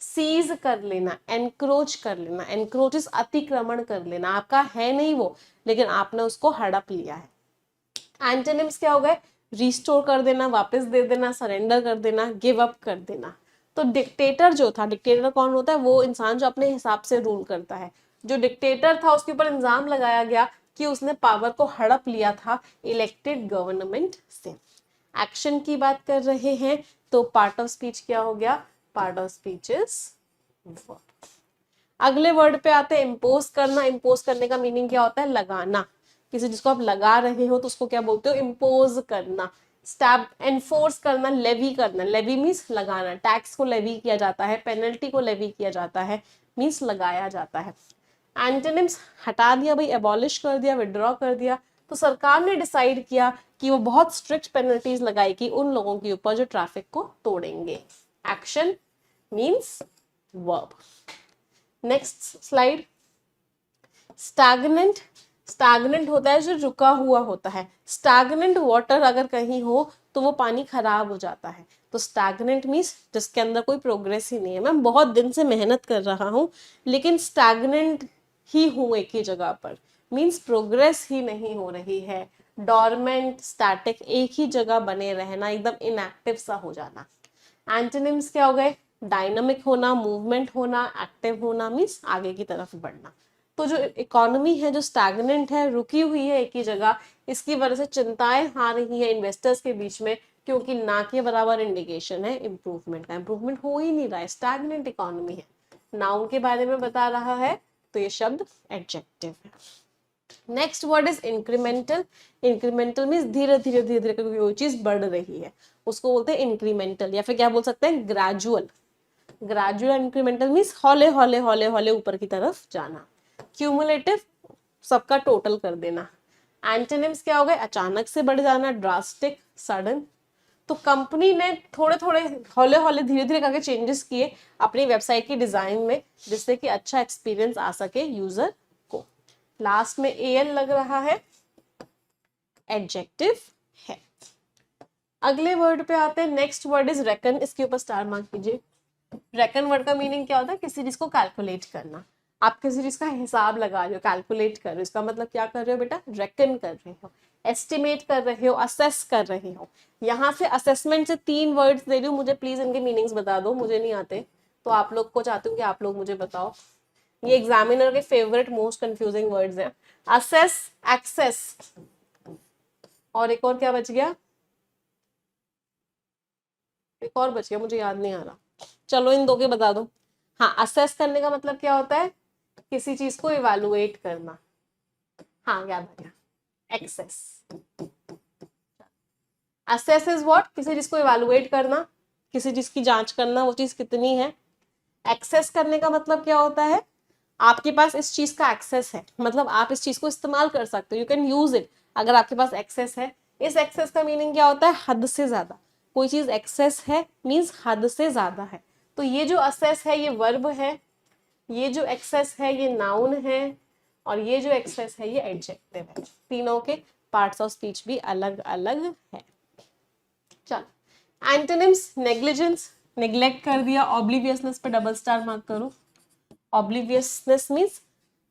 सीज कर लेना, एनक्रोच कर लेना। एनक्रोच इज अतिक्रमण कर लेना, आपका है नहीं वो, लेकिन आपने उसको हड़प लिया है। एंटोनिम्स क्या हो गए? रिस्टोर कर देना, वापस दे देना, सरेंडर कर देना, गिव अप कर देना। तो डिक्टेटर जो था, डिक्टेटर कौन होता है? वो इंसान जो अपने हिसाब से रूल करता है। जो डिक्टेटर था उसके ऊपर इल्जाम लगाया गया कि उसने पावर को हड़प लिया था इलेक्टेड गवर्नमेंट से। एक्शन की बात कर रहे हैं तो पार्ट ऑफ स्पीच क्या हो गया? Part of speech is verb. अगले वर्ड पे आते हैं इम्पोज करना। इम्पोज करने का मीनिंग क्या होता है? लगाना। किसी जिसको आप लगा रहे हो तो उसको क्या बोलते हो? इम्पोज करना। स्टैब एनफोर्स करना, लेवी करना। लेवी मीन्स लगाना। टैक्स को लेवी किया जाता है, पेनल्टी को लेवी किया जाता है, मीन्स लगाया जाता है। एंटोनिम्स, हटा दिया भाई, एबॉलिश कर दिया, विड्रॉ कर दिया। तो सरकार ने डिसाइड किया कि वो बहुत स्ट्रिक्ट पेनल्टीज लगाएगी उन लोगों के ऊपर जो ट्रैफिक को तोड़ेंगे। Action means verb. Next slide. Stagnant. Stagnant होता है जो रुका हुआ होता है। स्टैग्नेंट वाटर अगर कहीं हो तो वो पानी खराब हो जाता है। तो स्टैग्नेंट मीन्स जिसके अंदर कोई प्रोग्रेस ही नहीं है। मैं बहुत दिन से मेहनत कर रहा हूँ लेकिन स्टैग्नेंट ही हूँ एक ही जगह पर, मीन्स प्रोग्रेस ही नहीं हो रही है। डॉर्मेंट, स्टैटिक, एक ही जगह बने रहना, एकदम इनएक्टिव सा हो जाना। एंटोनिम्स क्या हो गए? डायनामिक होना, मूवमेंट होना, एक्टिव होना, मीन्स आगे की तरफ बढ़ना। तो जो इकोनॉमी है जो स्टैग्नेंट है, रुकी हुई है एक ही जगह, इसकी वजह से चिंताएं आ रही है इन्वेस्टर्स के बीच में, क्योंकि ना के बराबर इंडिकेशन है इंप्रूवमेंट का। इंप्रूवमेंट हो ही नहीं रहा है, स्टैग्नेंट इकोनॉमी है। नाउन के बारे में बता रहा है तो ये शब्द एडजेक्टिव है। Next word is incremental. Incremental means धीरे धीरे धीरे धीरे करके कोई चीज बढ़ रही है, उसको बोलते हैं इंक्रीमेंटल, या फिर क्या बोल सकते हैं? ग्रेजुअल। ग्रेजुअल इंक्रीमेंटल मीन्स हौले हौले हौले हौले ऊपर की तरफ जाना। क्यूमुलेटिव, सबका टोटल कर देना। एंटोनिम्स क्या हो गए? अचानक से बढ़ जाना, ड्रास्टिक, सडन। तो कंपनी ने थोड़े थोड़े हौले हौले धीरे धीरे करके चेंजेस किए अपनी वेबसाइट की डिजाइन में, जिससे कि अच्छा एक्सपीरियंस आ सके यूजर को। लास्ट में एल लग रहा है, एडजेक्टिव है। अगले वर्ड पे आते हैं। Next word is reckon. इसके ऊपर स्टार मार्क कीजिए। रेकन वर्ड का मीनिंग क्या होता है? किसी चीज को कैलकुलेट करना। आप किसी चीज का हिसाब लगा रहे हो, कैलकुलेट कर रहे हो, इसका मतलब क्या कर रहे हो बेटा? रेकन कर रहे हो, एस्टिमेट कर रहे हो, असेस कर रहे हो। यहाँ से असेसमेंट से 3 वर्ड्स दे रही हूँ, मुझे प्लीज इनके मीनिंग्स बता दो, मुझे नहीं आते तो आप लोग को चाहती हूँ कि आप लोग मुझे बताओ। ये एग्जामिनर के फेवरेट मोस्ट कंफ्यूजिंग वर्ड्स हैं। असेस, एक्सेस, और एक और क्या बच गया? एक और बच गया, मुझे याद नहीं आ रहा। चलो इन 2 के बता दो। हाँ, असेस करने का मतलब क्या होता है? किसी चीज को इवैल्यूएट करना। हाँ, याद आ गया, एक्सेस। Assess is what? किसी चीज को इवैल्यूएट करना, किसी चीज की जांच करना, वो चीज कितनी है। एक्सेस करने का मतलब क्या होता है? आपके पास इस चीज का एक्सेस है, मतलब आप इस चीज को इस्तेमाल कर सकते हो, यू कैन यूज इट। अगर आपके पास एक्सेस है, इस एक्सेस का मीनिंग क्या होता है? हद से ज्यादा। कोई चीज एक्सेस है मीन्स हद से ज्यादा है। तो ये जो असेस है ये वर्ब है, ये जो एक्सेस है ये नाउन है, और ये जो एक्सेस है ये एडजेक्टिव है। तीनों के पार्ट्स ऑफ स्पीच भी अलग अलग है। चलो, एंटोनिम्स। नेग्लिजेंस, नेग्लेक्ट कर दिया। ऑब्लिवियसनेस पे डबल स्टार मार्क करो। ऑब्लिवियसनेस मीन्स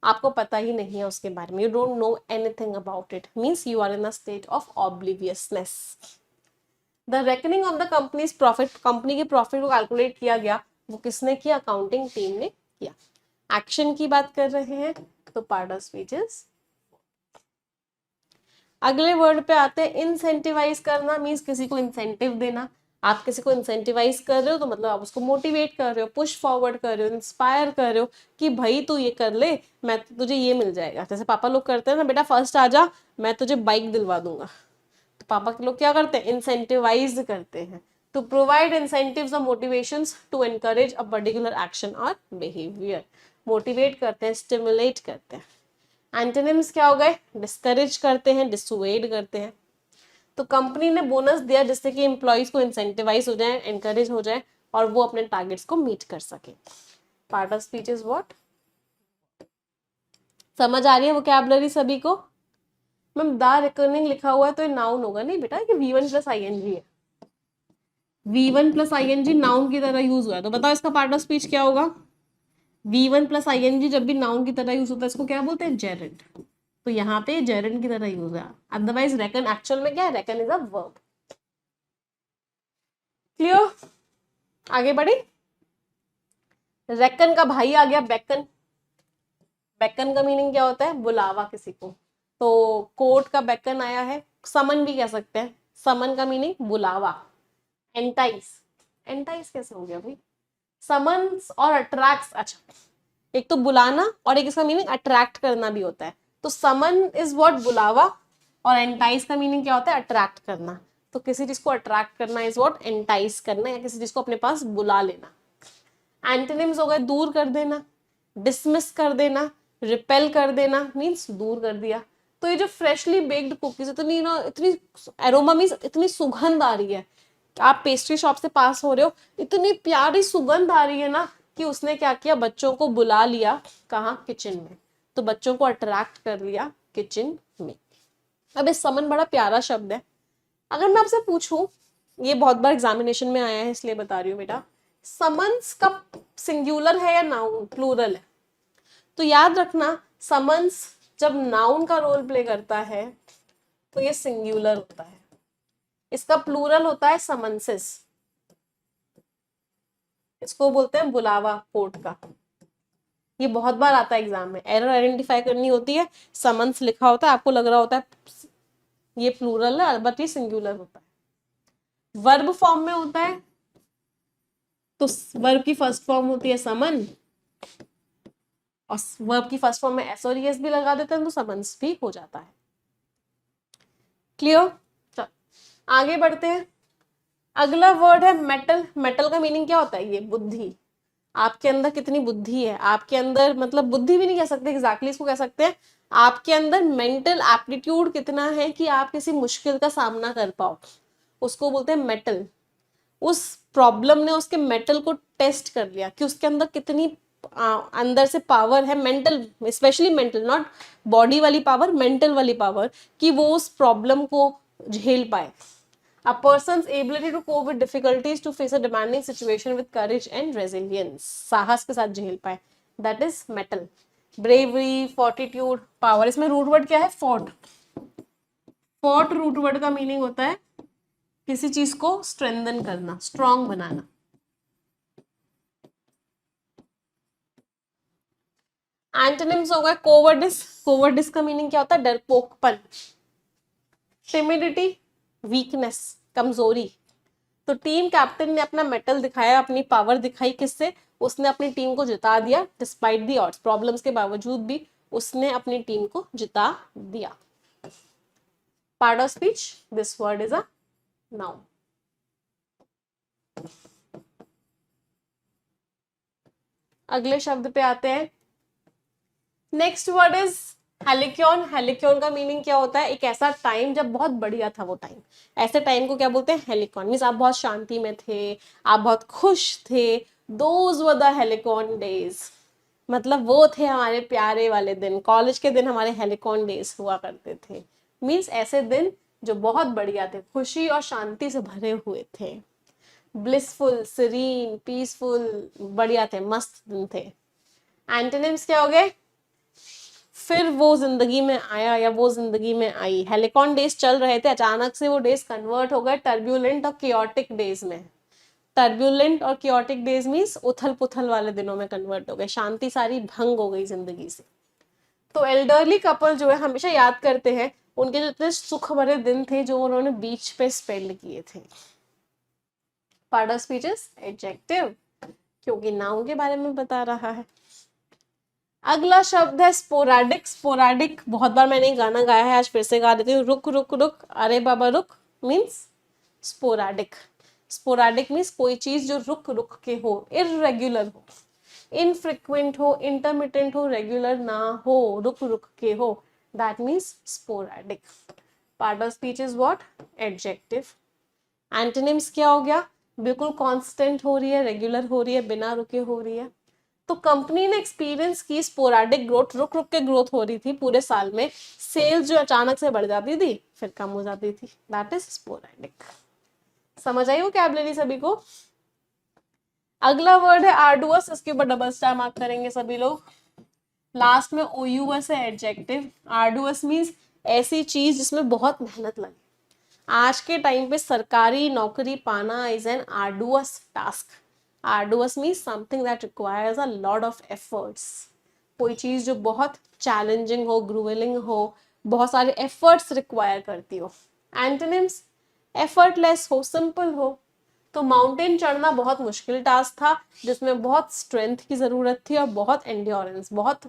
आपको पता ही नहीं है उसके बारे में, you don't know anything about it, means you are in a state of obliviousness. The reckoning of the companies profit. Company के प्रॉफिट को कैलकुलेट किया गया, वो किसने किया? अकाउंटिंग टीम ने किया। एक्शन की बात कर रहे हैं तो पार्ट ऑफ स्पीच इज। अगले वर्ड पे आते हैं। इंसेंटिवाइज करना मीन्स किसी को इंसेंटिव देना। आप किसी को इंसेंटिवाइज कर रहे हो तो मतलब आप उसको मोटिवेट कर रहे हो, पुश फॉरवर्ड कर रहे हो, इंस्पायर कर रहे हो कि भाई तू ये कर ले, मैं तुझे ये मिल जाएगा। जैसे पापा लोग करते हैं ना, बेटा फर्स्ट आ जा, मैं तुझे बाइक दिलवा दूंगा। तो पापा के लोग क्या करते हैं? इंसेंटिवाइज करते हैं। To provide incentives or motivations to encourage a particular action or behaviour. Motivate करते हैं, स्टिमुलेट करते हैं। एंटोनिम्स क्या हो गए? डिस्करेज करते हैं, डिसुएड करते हैं। तो कंपनी ने बोनस दिया जिससे कि एम्प्लॉइज को इंसेंटिवाइज हो जाए, एनकरेज हो जाए और वो अपने टारगेट्स को मीट कर सके। Part of speech is what? समझ आ रही है वोकैबुलरी सभी को? मैम द रिकनिंग लिखा हुआ है तो ये नाउन होगा नहीं बेटा, कि V1 प्लस ING है। V1 प्लस ING नाउन की तरह यूज हुआ है, तो बताओ इसका पार्ट ऑफ स्पीच क्या होगा? V1 प्लस ING जब भी नाउन की तरह यूज होता है इसको क्या बोलते हैं? जेरेंट। तो यहाँ पे जेरेंट की तरह यूज है। अदरवाइज रेकन एक्चुअल में क्या है? Reckon is a verb. Clear? आगे बढ़े। रेकन का भाई आ गया बेकन। बेकन का मीनिंग क्या होता है? बुलावा किसी को। तो कोर्ट का बेकन आया है, समन भी कह सकते हैं। समन का मीनिंग बुलावा। एंटाइस, एंटाइस कैसे हो गया भाई? समन्स और अट्रैक्ट्स। अच्छा, एक तो बुलाना और एक इसका मीनिंग अट्रैक्ट करना भी होता है। तो समन इज व्हाट, बुलावा, और एंटाइज का मीनिंग क्या होता है, अट्रैक्ट करना। तो किसी चीज को अट्रैक्ट करना इज व्हाट, एंटाइज करना, या किसी चीज को अपने पास बुला लेना। एंटोनिम्स हो गए दूर कर देना, डिसमिस कर देना, रिपेल कर देना, मीन्स दूर कर दिया। तो ये जो फ्रेशली बेक्ड कुकीज इतनी ना, इतनी एरोमा मीन्स इतनी सुगंध आ रही है, आप पेस्ट्री शॉप से पास हो रहे हो, इतनी प्यारी सुगंध आ रही है ना, कि उसने क्या किया, बच्चों को बुला लिया, कहाँ, किचन में। तो बच्चों को अट्रैक्ट कर लिया किचन में। अब इस समन बड़ा प्यारा शब्द है। अगर मैं आपसे पूछूं, ये बहुत बार एग्जामिनेशन में आया है इसलिए बता रही हूँ बेटा, समन्स का सिंगुलर है या नाउन, प्लूरल है? तो याद रखना, समन्स जब नाउन का रोल प्ले करता है तो ये सिंगुलर होता है, इसका प्लूरल होता है समन्सेस। इसको बोलते हैं बुलावा कोर्ट का। ये बहुत बार आता है एग्जाम में, एरर आइडेंटिफाई करनी होती है, समन्स लिखा होता है, आपको लग रहा होता है ये प्लूरल है, बट ये सिंगुलर होता है। वर्ब फॉर्म में होता है, तो वर्ब की फर्स्ट फॉर्म होती है समन, और वर्ब की फर्स्ट फॉर्म में एस और एस भी लगा देते हैं तो समन्स भी हो जाता है। क्लियर? चल आगे बढ़ते हैं। अगला वर्ड है मेटल। मेटल का मीनिंग क्या होता है, ये बुद्धि। आपके अंदर कितनी बुद्धि है, आपके अंदर, मतलब बुद्धि भी नहीं कह सकते एग्जैक्टली, इसको कह सकते हैं आपके अंदर मेंटल एप्टीट्यूड कितना है कि आप किसी मुश्किल का सामना कर पाओ, उसको बोलते हैं मेटल। उस प्रॉब्लम ने उसके मेटल को टेस्ट कर लिया कि उसके अंदर कितनी अंदर से पावर है, mental, specially mental, not body वाली पावर, मेंटल वाली पावर, कि वो उस प्रॉब्लम को झेल पाए। A person's ability to cope with difficulties, to face a demanding situation with courage and resilience, साहस के साथ झेल पाए, that is metal. Bravery, fortitude, power, इसमें रूट वर्ड क्या है, fort. fort रूट वर्ड का मीनिंग होता है किसी चीज को स्ट्रेंथन करना, स्ट्रॉन्ग बनाना। एंटोनिम्स होगा कोवर्डिस। कोवर्डिस का मीनिंग क्या होता है, डरपोकपन। टिमिडिटी, वीकनेस, कमजोरी। तो टीम कैप्टन ने अपना मेटल दिखाया, अपनी पावर दिखाई, किससे, उसने अपनी टीम को जिता दिया, डिस्पाइट दी ऑड्स, प्रॉब्लम्स के बावजूद भी उसने अपनी टीम को जिता दिया। Part of speech, this word is a noun. अगले शब्द पे आते हैं। Next word is halcyon. Halcyon का मीनिंग क्या होता है, एक ऐसा टाइम जब बहुत बढ़िया था वो टाइम, ऐसे टाइम को क्या बोलते हैं, हेलिक्योन। मीन्स आप बहुत शांति में थे, आप बहुत खुश थे, दोज वर द हेलिक्योन डेज। मतलब वो थे हमारे प्यारे वाले दिन, कॉलेज के दिन हमारे हेलिक्योन डेज हुआ करते थे। मीन्स ऐसे दिन जो बहुत बढ़िया थे, खुशी और शांति से भरे हुए थे, ब्लिसफुल, सीरीन, पीसफुल, बढ़िया थे, मस्त दिन थे। एंटोनिम्स क्या हो गए, फिर वो जिंदगी में आया या वो जिंदगी में आई। हेलिकॉन डेज चल रहे थे, अचानक से वो डेज कन्वर्ट हो गए टर्ब्यूलेंट और कियोटिक डेज में। टर्ब्यूलेंट और कियोटिक डेज मीन्स उथल पुथल वाले दिनों में कन्वर्ट हो गए, शांति सारी भंग हो गई जिंदगी से। तो एल्डरली कपल जो है हमेशा याद करते हैं उनके जो इतने सुख भरे दिन थे जो उन्होंने बीच पे स्पेंड किए थे। Part of speech is adjective, क्योंकि नाउन के बारे में बता रहा है। अगला शब्द है स्पोराडिक। स्पोराडिक बहुत बार मैंने गाना गाया है, आज फिर से गा देती हूँ। रुक रुक रुक, अरे बाबा रुक, मीन्स स्पोराडिक। स्पोराडिक मीन्स कोई चीज जो रुक रुक के हो, इररेगुलर हो, इनफ्रिक्वेंट हो, इंटरमिटेंट हो, रेगुलर ना हो, रुक रुक के हो, that means sporadic. Part of speech is what, adjective. Antonyms क्या हो गया, बिल्कुल कांस्टेंट हो रही है, रेगुलर हो रही है, बिना रुके हो रही है। तो कंपनी ने एक्सपीरियंस की स्पोराडिक ग्रोथ, रुक रुक के ग्रोथ हो रही थी पूरे साल में, सेल्स जो अचानक से बढ़ जाती थी फिर कम हो जाती थी, दैट इज स्पोराडिक। समझ आई वोकैबुलरी सभी को? अगला वर्ड है आर्डुअस, इसके ऊपर डबल स्टार मार्क करेंगे सभी लोग। लास्ट में OUS है, एडजेक्टिव। आर्डुअस मीन्स ऐसी चीज जिसमें बहुत मेहनत लगे। आज के टाइम पे सरकारी नौकरी पाना is an arduous task. Arduous means something that requires a lot of efforts. कोई चीज जो बहुत चैलेंजिंग हो, ग्रूवलिंग हो, बहुत सारे एफर्ट्स रिक्वायर करती हो। एंटोनिम्स, एफर्टलेस हो, सिंपल हो। तो माउंटेन चढ़ना बहुत मुश्किल टास्क था, जिसमें बहुत स्ट्रेंथ की जरूरत थी और बहुत एंड्योरेंस, बहुत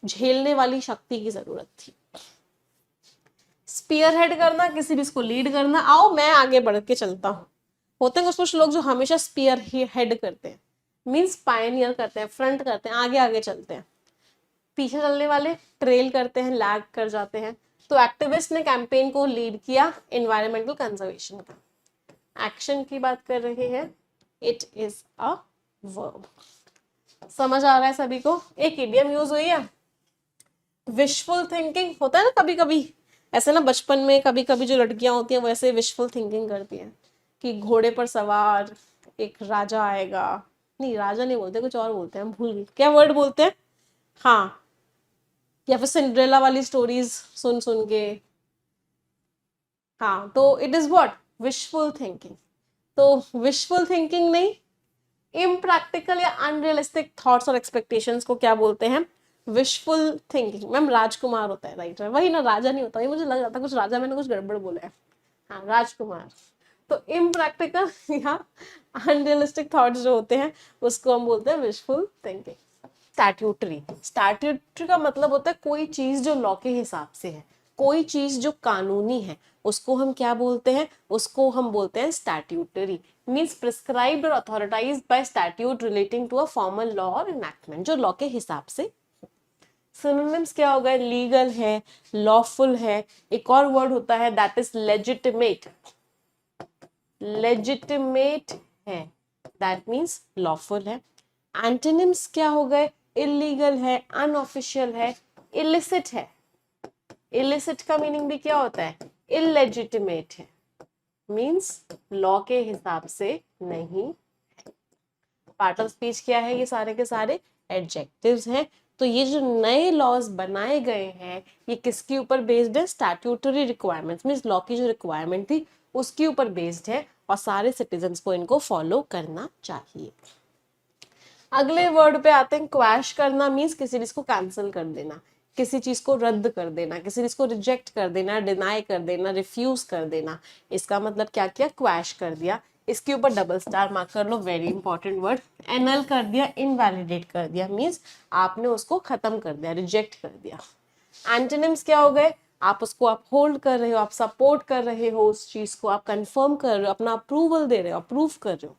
झेलने वाली शक्ति की जरूरत थी। स्पीयर हेड करना, किसी भी इसको लीड करना। आओ मैं आगे बढ़ के चलता हूँ। होते हैं कुछ कुछ लोग जो हमेशा स्पीयर ही हेड करते हैं, मीन्स पायनियर करते हैं, फ्रंट करते हैं, आगे आगे चलते हैं। पीछे चलने वाले ट्रेल करते हैं, लैग कर जाते हैं। तो एक्टिविस्ट ने कैंपेन को लीड किया एनवायरमेंटल कंजर्वेशन का। एक्शन की बात कर रहे हैं, इट इज अ वर्ब। समझ आ रहा है सभी को? एक इडियम यूज हुई है, विशफुल थिंकिंग। होता है ना कभी कभी ऐसे ना, बचपन में कभी कभी जो लड़कियां होती हैं वो ऐसे विशफुल थिंकिंग करती हैं कि घोड़े पर सवार एक राजा आएगा। नहीं, राजा नहीं बोलते, कुछ और बोलते हैं, भूल गई क्या वर्ड बोलते हैं। हाँ, या फिर सिंड्रेला वाली स्टोरीज सुन सुन के। हाँ, तो it is what, wishful thinking. तो विशफुल थिंकिंग नहीं, इम्प्रैक्टिकल या अनरियलिस्टिक थॉट्स और एक्सपेक्टेशंस को क्या बोलते हैं, विशफुल थिंकिंग। मैम राजकुमार होता है, राइट? वही ना, राजा नहीं होता। ये मुझे लग रहा था कुछ राजा, मैंने कुछ गड़बड़ बोला है। हाँ, राजकुमार। तो इम्प्रैक्टिकल या अनरियलिस्टिक थॉट्स जो होते हैं उसको हम बोलते हैं विशफुल थिंकिंग। स्टैट्यूटरी, स्टैट्यूटरी का मतलब होता है कोई चीज जो लॉ के हिसाब से है, कोई चीज जो कानूनी है, उसको हम क्या बोलते हैं, उसको हम बोलते हैं स्टैट्यूटरी। मींस प्रिस्क्राइब्ड और authorised by statute relating to a formal law और इनैक्टमेंट, जो लॉ के हिसाब से। सिनोनिम्स क्या होगा, लीगल है, लॉफुल है, एक और वर्ड होता है दैट इज लेजिटिमेट। लेजिटिमेट है, दैट मीन्स लॉफुल है। एंटोनिम्स क्या हो गए, इलीगल है, अनऑफिशियल है, इलिसिट है। इलिसिट का मीनिंग भी क्या होता है, इलेजिटिमेट है, मीन्स लॉ के हिसाब से नहीं। पार्ट ऑफ स्पीच क्या है, ये सारे के सारे एडजेक्टिव्स हैं। तो ये जो नए लॉज बनाए गए हैं ये किसके ऊपर बेस्ड है, स्टैट्यूटरी रिक्वायरमेंट्स, मींस लॉ की जो रिक्वायरमेंट थी उसके ऊपर बेस्ड है और सारे सिटीजन्स को इनको फॉलो करना चाहिए। अगले वर्ड पे आते हैं, क्वैश करना मींस किसी चीज को कैंसिल कर देना, किसी चीज को रद्द कर देना, किसी चीज को रिजेक्ट कर देना, डिनाई कर देना, रिफ्यूज कर देना। इसका मतलब क्या किया, क्वैश कर दिया। इसके ऊपर डबल स्टार मार्क कर लो, वेरी इंपॉर्टेंट वर्ड। एनल कर दिया, इनवैलिडेट कर दिया, मींस आपने उसको खत्म कर दिया, रिजेक्ट कर दिया। एंटोनिम्स क्या हो गए, आप उसको अपहोल्ड कर रहे हो, आप सपोर्ट कर रहे हो उस चीज को, आप कंफर्म कर रहे हो, अपना अप्रूवल दे रहे हो, अप्रूव कर रहे हो।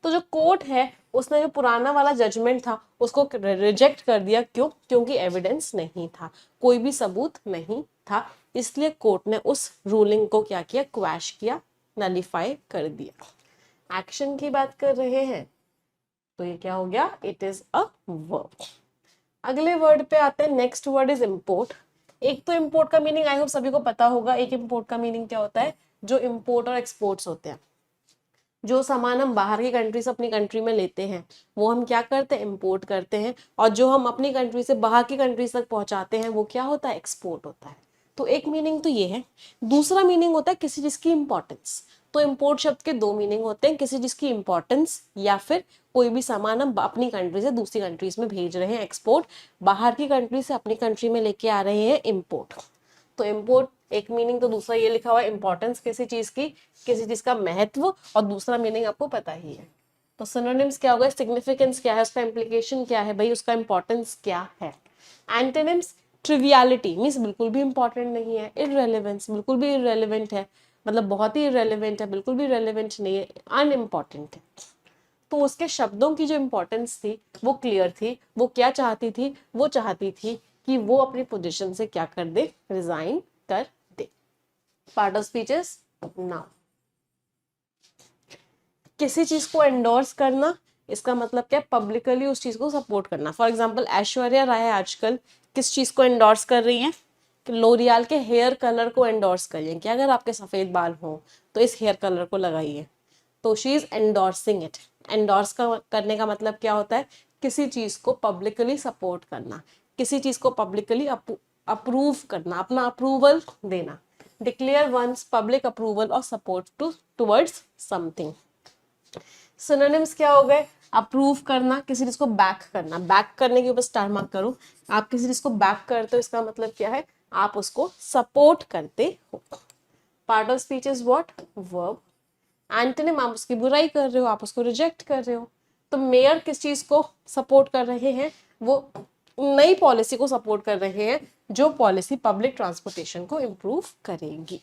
तो जो कोर्ट है उसने जो पुराना वाला जजमेंट था उसको रिजेक्ट कर दिया, क्यों, क्योंकि एविडेंस नहीं था, कोई भी सबूत नहीं था, इसलिए कोर्ट ने उस रूलिंग को क्या किया, क्वैश किया, नलिफाई कर दिया। एक्शन की बात कर रहे हैं तो ये क्या हो गया, इट इज अ वर्ब। अगले वर्ड पे आते हैं, नेक्स्ट वर्ड इज इम्पोर्ट। एक तो इम्पोर्ट का मीनिंग आई होप सभी को पता होगा। एक इम्पोर्ट का मीनिंग क्या होता है, जो इम्पोर्ट और एक्सपोर्ट्स होते हैं, जो सामान हम बाहर की कंट्री से अपनी कंट्री में लेते हैं वो हम क्या करते हैं, इम्पोर्ट करते हैं, और जो हम अपनी कंट्री से बाहर की कंट्रीज तक पहुंचाते हैं वो क्या होता है, एक्सपोर्ट होता है। तो एक मीनिंग तो ये है। दूसरा मीनिंग होता है किसी चीज की इंपॉर्टेंस। तो इम्पोर्ट शब्द के दो मीनिंग होते हैं, किसी चीज की इंपॉर्टेंस या फिर कोई भी सामान हम अपनी कंट्री से दूसरी कंट्रीज में भेज रहे हैं, एक्सपोर्ट। बाहर की कंट्री से अपनी कंट्री में लेके आ रहे हैं, इम्पोर्ट। तो इम्पोर्ट एक मीनिंग, तो दूसरा ये लिखा हुआ है इंपॉर्टेंस किसी चीज की, किसी चीज का महत्व, और दूसरा मीनिंग आपको पता ही है। तो सिनोनिम्स क्या होगा, सिग्निफिकेंस क्या है, उसका इम्प्लीकेशन क्या है, भाई उसका इंपॉर्टेंस क्या है। एंटोनिम्स, ट्रिवियलिटी मींस बिल्कुल भी इंपॉर्टेंट नहीं है, इररेलेवेंस बिल्कुल भी इररेलेवेंट है, मतलब बहुत ही इररेलेवेंट है, बिल्कुल भी रेलेवेंट नहीं है, अनइम्पॉर्टेंट है। तो उसके शब्दों की जो इंपॉर्टेंस थी वो क्लियर थी, वो क्या चाहती थी, वो चाहती थी कि वो अपनी पोजीशन से क्या कर दे, रिजाइन कर दे। Part of speech is noun. किसी चीज को एंडोर्स करना, इसका मतलब क्या, पब्लिकली उस चीज को सपोर्ट करना। फॉर एग्जांपल ऐश्वर्या राय आजकल किस चीज को एंडोर्स कर रही हैं, लोरियल के हेयर कलर को एंडोर्स कर रही हैं कि अगर आपके सफेद बाल हो तो इस हेयर कलर को लगाइए। तो she is endorsing it. Endorse करने का मतलब क्या होता है, किसी चीज को पब्लिकली सपोर्ट करना, किसी चीज को पब्लिकली अप्रूव करना, अपना अप्रूवल देना। डिक्लेयर वंस पब्लिक अप्रूवल और सपोर्ट टुवर्ड्स समथिंग। सिनोनिम्स क्या हो गए, अप्रूव करना, किसी चीज को बैक करना, बैक करने के ऊपर स्टार मार्क करो। आप किसी चीज को बैक करते हो इसका मतलब क्या है, आप उसको सपोर्ट करते हो। Part of speech is what, verb. Antonym आप उसकी बुराई कर रहे हो, आप उसको रिजेक्ट कर रहे हो। तो मेयर किस चीज को सपोर्ट कर रहे हैं, वो नई पॉलिसी को सपोर्ट कर रहे हैं जो पॉलिसी पब्लिक ट्रांसपोर्टेशन को इम्प्रूव करेगी।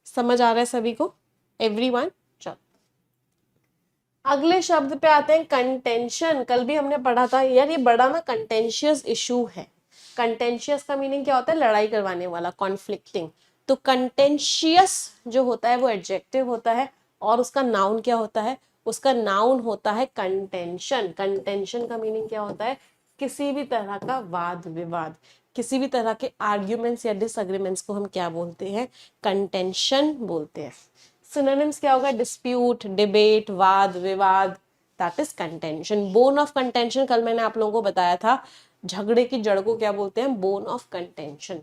समझ आ रहा है सभी को, एवरीवन? चलो अगले शब्द पे आते हैं, कंटेंशन। कल भी हमने पढ़ा था यार, ये बड़ा ना कंटेंशियस इशू है। कंटेंशियस का मीनिंग क्या होता है, लड़ाई करवाने वाला, कॉन्फ्लिक्टिंग। तो कंटेंशियस जो होता है वो एडजेक्टिव होता है, और उसका नाउन क्या होता है, उसका नाउन होता है कंटेंशन। कंटेंशन का मीनिंग क्या होता है, किसी भी तरह का वाद विवाद, किसी भी तरह के आर्ग्यूमेंट्स या डिसएग्रीमेंट्स को हम क्या बोलते हैं, कंटेंशन बोलते हैं। सिनोनिम्स क्या होगा, डिस्प्यूट, डिबेट, वाद विवाद, that is contention. Bone of contention कल मैंने आप लोगों को बताया था, झगड़े की जड़ को क्या बोलते हैं, bone of contention.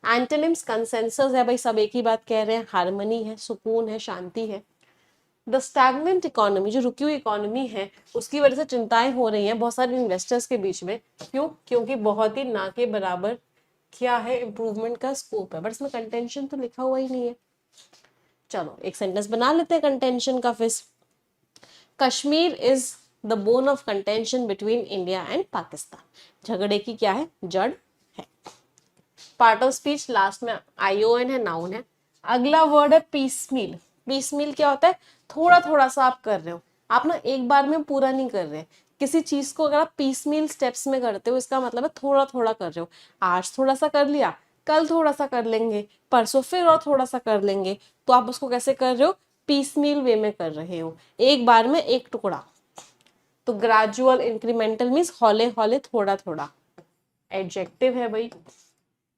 Antonyms consensus है भाई, सब एक ही बात कह रहे हैं, हार्मनी है, सुकून है, शांति है। द स्टैग्नेंट इकोनॉमी, जो रुकी हुई इकोनॉमी है, उसकी वजह से चिंताएं हो रही हैं बहुत सारे इन्वेस्टर्स के बीच में। क्यों? क्योंकि बहुत ही ना के बराबर क्या है, इंप्रूवमेंट का स्कोप है, बट इसमें कंटेंशन तो लिखा हुआ ही नहीं है। चलो एक सेंटेंस बना लेते हैं कंटेंशन का फिर। Kashmir is the bone of contention between India and Pakistan. झगड़े की क्या है, जड़ है। पार्ट ऑफ स्पीच लास्ट में आईओएन है, नाउन है। अगला वर्ड है पीसमील। पीसमील क्या होता है, थोड़ा थोड़ा सा आप कर रहे हो, आप ना एक बार में पूरा नहीं कर रहे। किसी चीज को अगर आप पीसमील स्टेप्स में करते हो, इसका मतलब है थोड़ा थोड़ा कर रहे हो। आज थोड़ा सा कर लिया, कल थोड़ा सा कर लेंगे, परसों फिर और थोड़ा सा कर लेंगे। तो आप उसको कैसे कर रहे हो, पीसमील वे में कर रहे हो, एक बार में एक टुकड़ा। तो ग्रेजुअल इंक्रीमेंटल मीन्स हौले हौले, थोड़ा थोड़ा, एडजेक्टिव है भाई।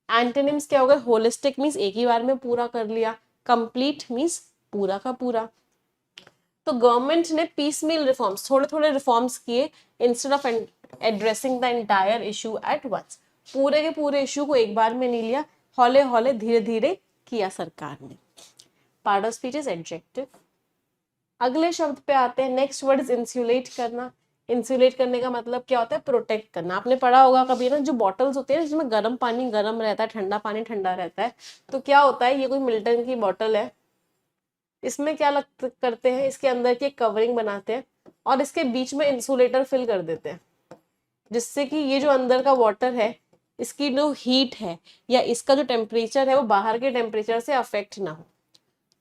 एंटोनिम्स क्या होगा, होलिस्टिक मीन्स एक ही बार में पूरा कर लिया, कंप्लीट मीन्स पूरा का पूरा। तो गवर्नमेंट ने पीसमील रिफॉर्म्स, थोड़े थोड़े रिफॉर्म्स किए, instead of addressing the entire issue at once. पूरे के पूरे इशू को एक बार में नहीं लिया, हौले हौले धीरे धीरे किया सरकार ने। Part of speech is adjective. अगले शब्द पे आते हैं, नेक्स्ट वर्ड इज इंसुलेट करना। इंसुलेट करने का मतलब क्या होता है, प्रोटेक्ट करना। आपने पढ़ा होगा कभी ना, जो बॉटल्स होते हैं जिसमें गर्म पानी गर्म रहता है, ठंडा पानी ठंडा रहता है, तो क्या होता है, ये कोई मिल्टन की बॉटल है, इसमें क्या करते हैं, इसके अंदर की एक कवरिंग बनाते हैं और इसके बीच में इंसुलेटर फिल कर देते हैं, जिससे कि ये जो अंदर का वाटर है, इसकी जो हीट है या इसका जो टेम्परेचर है वो बाहर के टेम्परेचर से अफेक्ट ना हो।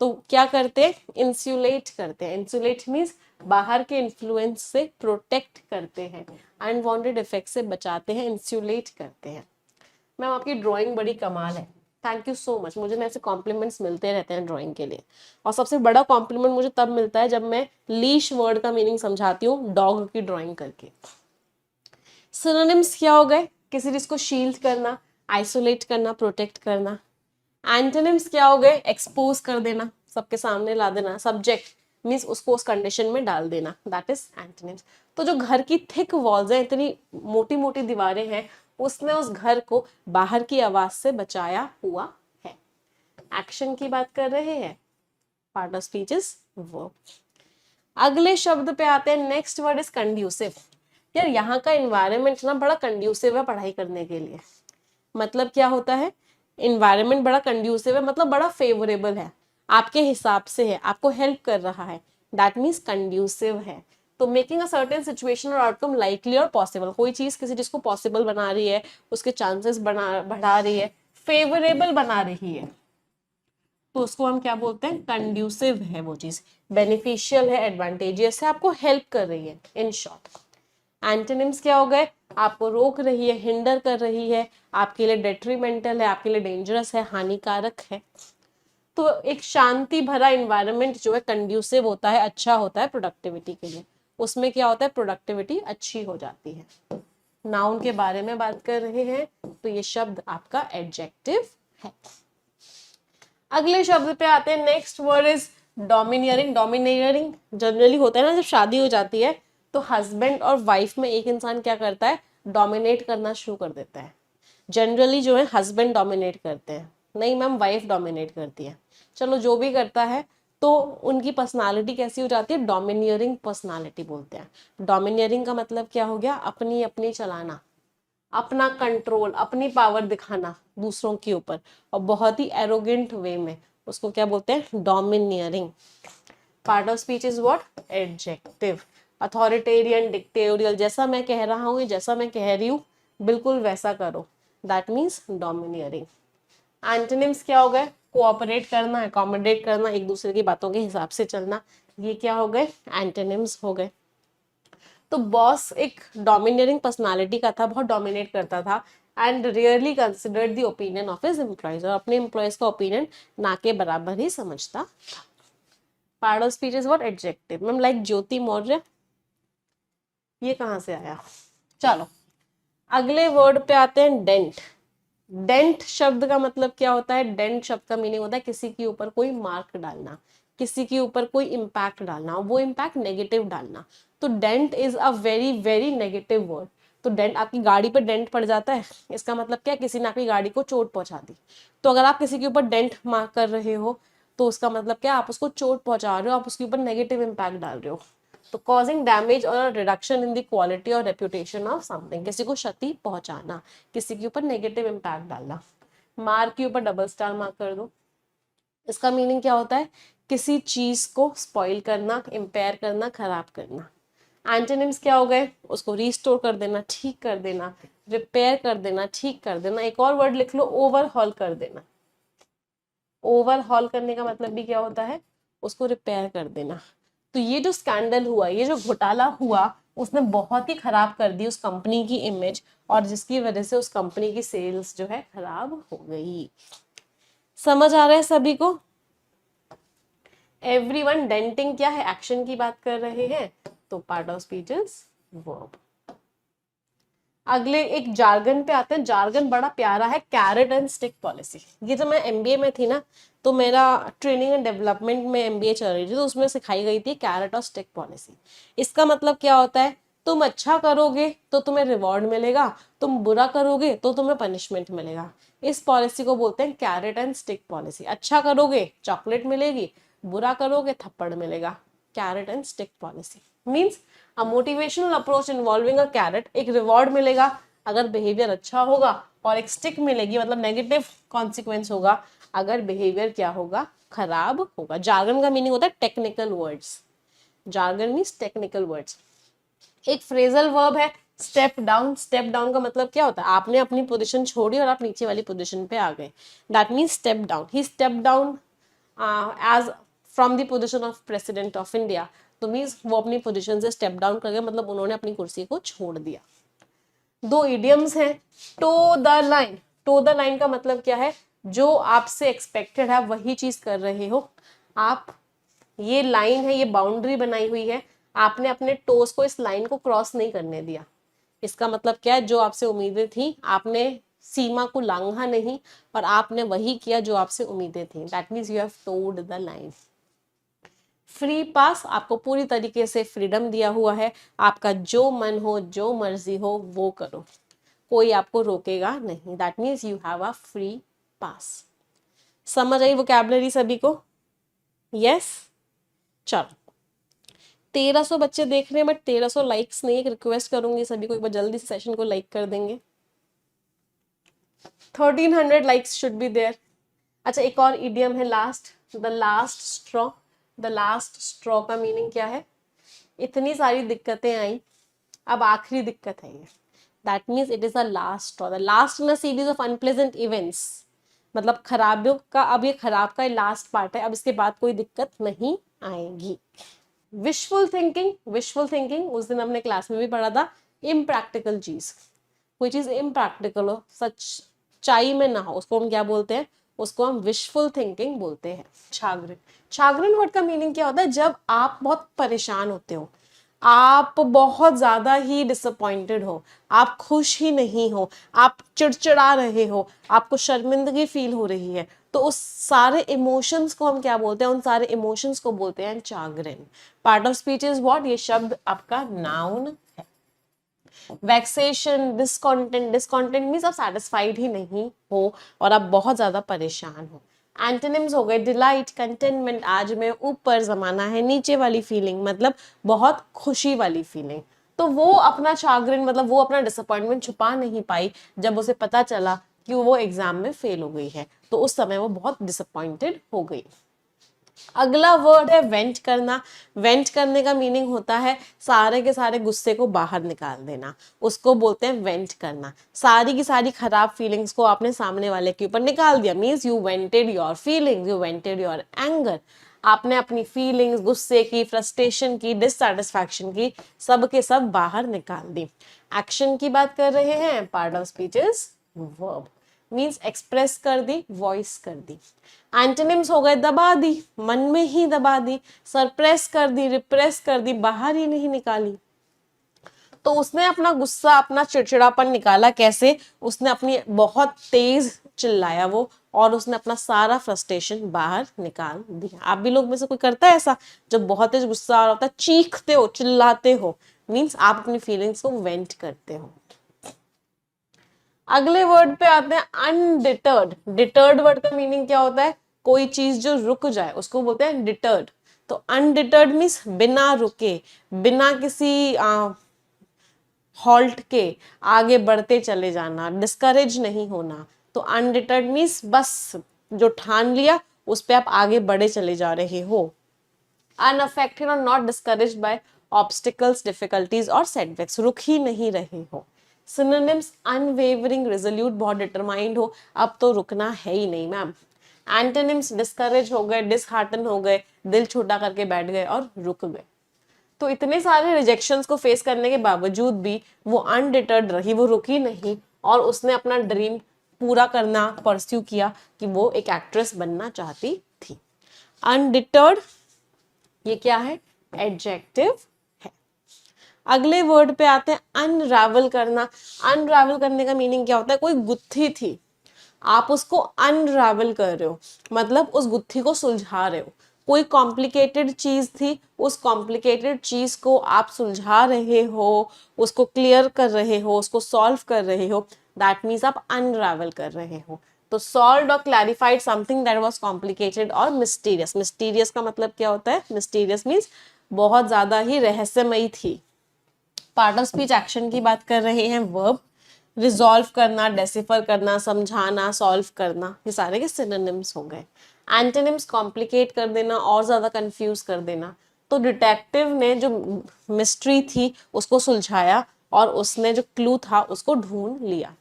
तो क्या करते हैं, इंसुलेट करते हैं। इंसुलेट मीन्स बाहर के इन्फ्लुएंस से प्रोटेक्ट करते हैं, अनवांटेड इफेक्ट से बचाते हैं, इंसुलेट करते हैं। मैम आपकी ड्राइंग बड़ी कमाल है, थैंक यू सो मच। मुझे ना ऐसे कॉम्प्लीमेंट्स मिलते रहते हैं ड्राइंग के लिए, और सबसे बड़ा कॉम्प्लीमेंट मुझे तब मिलता है जब मैं लीश वर्ड का मीनिंग समझाती हूँ डॉग की ड्राइंग करके। सिनोनिम्स क्या हो गए, किसी चीज को शील्ड करना, आइसोलेट करना, प्रोटेक्ट करना। एंटोनिम्स क्या हो गए, एक्सपोज कर देना, सबके सामने ला देना, सब्जेक्ट मीन्स उसको उस कंडीशन में डाल देना, दैट इज एंटोनिम्स। तो जो घर की थिक वॉल्स है, इतनी मोटी मोटी दीवारें हैं, उसने उस घर को बाहर की आवाज से बचाया हुआ है। एक्शन की बात कर रहे हैं, part of speech is verb. अगले शब्द पे आते हैं, नेक्स्ट वर्ड इज कंड्यूसिव। यार यहाँ का एनवायरनमेंट ना बड़ा कंड्यूसिव है पढ़ाई करने के लिए। मतलब क्या होता है, इन्वायरमेंट बड़ा कंड्यूसिव है, मतलब बड़ा फेवरेबल है, आपके हिसाब से है, आपको हेल्प कर रहा है, दैट मीन्स कंड्यूसिव है। तो मेकिंग अ सर्टेन सिचुएशन और आउटकम लाइकली और पॉसिबल, कोई चीज किसी चीज को पॉसिबल बना रही है, उसके चांसेस बढ़ा रही है, फेवरेबल बना रही है, तो उसको हम क्या बोलते हैं, कंड्यूसिव है वो चीज, बेनिफिशियल है, एडवांटेजियस है, आपको हेल्प कर रही है, इन शॉर्ट। एंटोनिम्स क्या हो गए, आपको रोक रही है, हिंडर कर रही है, आपके लिए डेट्रीमेंटल है, आपके लिए डेंजरस है, हानिकारक है। तो एक शांति भरा इन्वायरमेंट जो है कंड्यूसिव होता है, अच्छा होता है प्रोडक्टिविटी के लिए, उसमें क्या होता है, प्रोडक्टिविटी अच्छी हो जाती है। नाउन के बारे में बात कर रहे हैं, तो ये शब्द आपका एडजेक्टिव है। अगले शब्द पे आते हैं, next word is domineering. Domineering generally होता है ना, जब शादी हो जाती है तो हस्बैंड और वाइफ में एक इंसान क्या करता है, डोमिनेट करना शुरू कर देता है। जनरली जो है हस्बैंड डोमिनेट करते हैं, नहीं मैम वाइफ डोमिनेट करती है, चलो जो भी करता है, तो उनकी पर्सनालिटी कैसी हो जाती है, डोमिनियरिंग पर्सनालिटी बोलते हैं। डोमिनियरिंग का मतलब क्या हो गया, अपनी अपनी चलाना, अपना कंट्रोल, अपनी पावर दिखाना दूसरों के ऊपर, और बहुत ही एरोगेंट वे में, उसको क्या बोलते हैं, domineering. Part of speech is what? Adjective. Authoritarian, dictatorial, जैसा मैं कह रहा हूँ, जैसा मैं कह रही हूँ बिल्कुल वैसा करो, दैट मीन्स डोमिनियरिंग। एंटोनिम्स क्या हो गए? कोऑपरेट करना, अकोमोडेट करना, एक दूसरे की बातों के हिसाब से चलना, ये क्या हो गए? एंटोनिम्स हो गए। तो बॉस एक डोमिनेटिंग पर्सनालिटी का था, बहुत डोमिनेट करता था and rarely considered the opinion of his employees, और अपने एम्प्लॉयज का ओपिनियन ना के बराबर ही समझता था। Part of speech is what? Adjective. Ma'am like Jyoti Maurya, ये कहाँ से आया? चलो अगले वर्ड पे आते हैं, डेंट। डेंट शब्द का मतलब क्या होता है? डेंट शब्द का मीनिंग होता है किसी के ऊपर कोई मार्क डालना, किसी के ऊपर कोई इम्पैक्ट डालना, वो इम्पैक्ट नेगेटिव डालना। तो dent is a very very negative word. तो डेंट, आपकी गाड़ी पर डेंट पड़ जाता है, इसका मतलब क्या? किसी ने आपकी गाड़ी को चोट पहुंचा दी। तो अगर आप किसी के ऊपर डेंट मार्क कर रहे हो तो उसका मतलब क्या? आप उसको चोट पहुंचा रहे हो, आप उसके ऊपर नेगेटिव इम्पैक्ट डाल रहे हो। तो कॉजिंग डैमेज और रिडक्शन इन द क्वालिटी और रेप्यूटेशन ऑफ समथिंग, किसी को क्षति पहुंचाना, किसी के ऊपर नेगेटिव इम्पैक्ट डालना। मार्क के ऊपर डबल स्टार मार्क कर दो, इसका मीनिंग क्या होता है? किसी चीज को स्पॉइल करना, इम्पेयर करना, खराब करना। एंटोनिम्स क्या हो गए? उसको रिस्टोर कर देना, ठीक कर देना, रिपेयर कर देना, ठीक कर देना। एक और वर्ड लिख लो, ओवरहॉल कर देना। ओवरहॉल करने का मतलब भी क्या होता है? उसको रिपेयर कर देना। तो ये जो स्कैंडल हुआ, ये जो घोटाला हुआ, उसने बहुत ही खराब कर दी उस कंपनी की इमेज, और जिसकी वजह से उस कंपनी की सेल्स जो है खराब हो गई। समझ आ रहा है सभी को? एवरीवन, डेंटिंग क्या है? एक्शन की बात कर रहे हैं, तो part of speech is verb. अगले एक जार्गन पे आते हैं। जार्गन बड़ा प्यारा है, कैरेट एंड स्टिक पॉलिसी। ये जब मैं एमबीए में थी ना, तो मेरा ट्रेनिंग एंड डेवलपमेंट में एमबीए चल रही थी, तो उसमें सिखाई गई थी कैरेट और स्टिक पॉलिसी। इसका मतलब क्या होता है? तुम अच्छा करोगे तो तुम्हें रिवॉर्ड मिलेगा, तुम बुरा करोगे तो तुम्हें पनिशमेंट मिलेगा। इस पॉलिसी को बोलते हैं कैरेट एंड स्टिक पॉलिसी। अच्छा करोगे चॉकलेट मिलेगी, बुरा करोगे थप्पड़ मिलेगा। Carrot and stick policy means a motivational approach involving a carrot, एक रिवॉर्ड मिलेगा अगर बिहेवियर अच्छा होगा, और एक स्टिक मिलेगी मतलब नेगेटिव कॉन्सिक्वेंस होगा अगर बिहेवियर क्या होगा? खराब होगा। जार्गन का मीनिंग होता है technical words. Jargon means technical words. एक फ्रेजल वर्ब है स्टेप डाउन। स्टेप डाउन का मतलब क्या होता है? आपने अपनी पोजीशन छोड़ी और आप नीचे वाली पोजीशन पे आ गए, that means step down. He step down as from the position of president of India. तो मीन्स वो अपनी पोजीशन से स्टेप डाउन कर गए, मतलब उन्होंने अपनी कुर्सी को छोड़ दिया। दो इडियम्स हैं, toe the line. Toe the line का मतलब क्या है? जो आपसे एक्सपेक्टेड है वही चीज कर रहे हो आप। ये लाइन है, ये बाउंड्री बनाई हुई है, आपने अपने टोस को इस लाइन को क्रॉस नहीं करने दिया। इसका मतलब क्या है? जो आपसे उम्मीदें थी आपने सीमा को लांघा नहीं, और आपने वही किया जो आपसे उम्मीदें थी, that means you have toed the line. Free pass, आपको पूरी तरीके से फ्रीडम दिया हुआ है, आपका जो मन हो, जो मर्जी हो वो करो, कोई आपको रोकेगा नहीं, that means you have a free pass. समझ आई वोकैबुलरी सभी को? यस चलो 1300 बच्चे देख रहे हैं बट 1300 लाइक्स नहीं। एक रिक्वेस्ट करूंगी सभी को, एक बार जल्दी से सेशन को लाइक कर देंगे। 1300 लाइक्स शुड बी देयर। अच्छा एक और इडियम है last, the last straw. The last straw का मीनिंग क्या है? इतनी सारी दिक्कतें आई, अब आखिरी दिक्कत है ये, that means it is the last straw, the last in a series of unpleasant events. मतलब खराबियों का, अब ये खराब का लास्ट पार्ट है, अब इसके बाद कोई दिक्कत नहीं आएगी। विशफुल थिंकिंग, विशफुल थिंकिंग उस दिन हमने क्लास में भी पढ़ा था, इम्प्रैक्टिकल चीज, कोई चीज इम्प्रैक्टिकल हो, सच्चाई में ना हो, उसको हम क्या बोलते हैं? उसको हम विशफुल थिंकिंग बोलते हैं। छाग्रिन, छाग्रिन वर्ड का मीनिंग क्या होता है? जब आप बहुत परेशान होते हो, आप बहुत ज्यादा ही डिसअपॉइंटेड हो, आप खुश ही नहीं हो, आप चिड़चिड़ा रहे हो, आपको शर्मिंदगी फील हो रही है, तो उस सारे इमोशंस को हम क्या बोलते हैं? उन सारे इमोशंस को बोलते हैं chagrin. Part of speech is what? ये शब्द आपका नाउन है। वैक्सेशन, डिसकॉन्टेंट, डिसकॉन्टेंट मीन्स आप सेटिस्फाइड ही नहीं हो और आप बहुत ज्यादा परेशान हो। एंटोनिम्स हो गए डिलाइट, कंटेनमेंट, आज में ऊपर, जमाना है नीचे वाली फीलिंग, मतलब बहुत खुशी वाली फीलिंग। तो वो अपना चाग्रिन मतलब वो अपना डिसअपॉइंटमेंट छुपा नहीं पाई जब उसे पता चला कि वो एग्जाम में फेल हो गई है, तो उस समय वो बहुत डिसअपॉइंटेड हो गई। अगला वर्ड है वेंट करना। वेंट करने का मीनिंग होता है सारे के सारे गुस्से को बाहर निकाल देना, उसको बोलते हैं वेंट करना। सारी की सारी खराब फीलिंग्स को आपने सामने वाले के ऊपर निकाल दिया, means you vented your feelings, you vented your anger. आपने अपनी फीलिंग्स, गुस्से की, फ्रस्ट्रेशन की, डिससैटिस्फैक्शन की, सब के सब बाहर निकाल दी। एक्शन की बात कर रहे हैं, part of speech is verb, means express कर दी, वॉइस कर दी। एंटोनिम्स हो गए दबा दी, मन में ही दबा दी, सरप्रेस कर दी, रिप्रेस कर दी, बाहर ही नहीं निकाली। तो उसने अपना गुस्सा, अपना चिड़चिड़ापन निकाला कैसे? उसने अपनी बहुत तेज चिल्लाया वो, और उसने अपना सारा फ्रस्ट्रेशन बाहर निकाल दिया। आप भी लोग में से कोई करता है ऐसा, जब बहुत तेज गुस्सा आ रहा होता है, चीखते हो, चिल्लाते हो, मीन्स आप अपनी फीलिंग्स को वेंट करते हो। अगले वर्ड पे आते हैं अनडिटर्ड। डिटर्ड वर्ड का मीनिंग क्या होता है? कोई चीज जो रुक जाए उसको बोलते हैं डिटर्ड। तो अनडिटर्ड मीन्स बिना रुके, बिना किसी हॉल्ट के आगे बढ़ते चले जाना, डिस्करेज नहीं होना। तो अनडिटर्ड मीन्स बस जो ठान लिया उस पे आप आगे बढ़े चले जा रहे हो। अनअफेक्टेड और not discouraged by obstacles, difficulties और सेटबैक्स, रुक ही नहीं रहे हो। सिनोनिम्स अनवेवरिंग, रिजोल्यूट, बहुत डिटरमाइंड हो, अब तो रुकना है ही नहीं मैम। एंटोनिम्स डिस्करेज हो गए, डिसहार्टन हो गए, दिल छोटा करके बैठ गए और रुक गए। तो इतने सारे रिजेक्शंस को फेस करने के बावजूद भी वो अनडिटर्ड रही, वो रुकी नहीं, और उसने अपना ड्रीम पूरा करना परस्यू किया कि वो एक एक्ट्रेस बनना चाहती थी। अनडिटर्ड, ये क्या है? एडजेक्टिव है। अगले वर्ड पे आते हैं अनरावल करना। अनरावल करने का मीनिंग क्या होता है? कोई गुत्थी थी, आप उसको अनरावल कर रहे हो, मतलब उस गुत्थी को सुलझा रहे हो। कोई कॉम्प्लिकेटेड चीज थी, उस कॉम्प्लिकेटेड चीज को आप सुलझा रहे हो, उसको क्लियर कर रहे हो, उसको सॉल्व कर रहे हो, दैट मीन्स आप अनरावल कर रहे हो। तो सॉल्व और clarified something that was complicated और मिस्टीरियस। मिस्टीरियस का मतलब क्या होता है? मिस्टीरियस मीन्स बहुत ज्यादा ही रहस्यमयी थी। पार्ट ऑफ स्पीच एक्शन की बात कर रहे हैं, वर्ब। रिजॉल्व करना, डेसिफर करना, समझाना, सॉल्व करना, ये सारे के सिनोनिम्स हो गए। एंटोनिम्स कॉम्प्लिकेट कर देना, और ज्यादा कंफ्यूज कर देना। तो डिटेक्टिव ने जो मिस्ट्री थी उसको सुलझाया, और उसने जो क्लू था उसको ढूंढ लिया।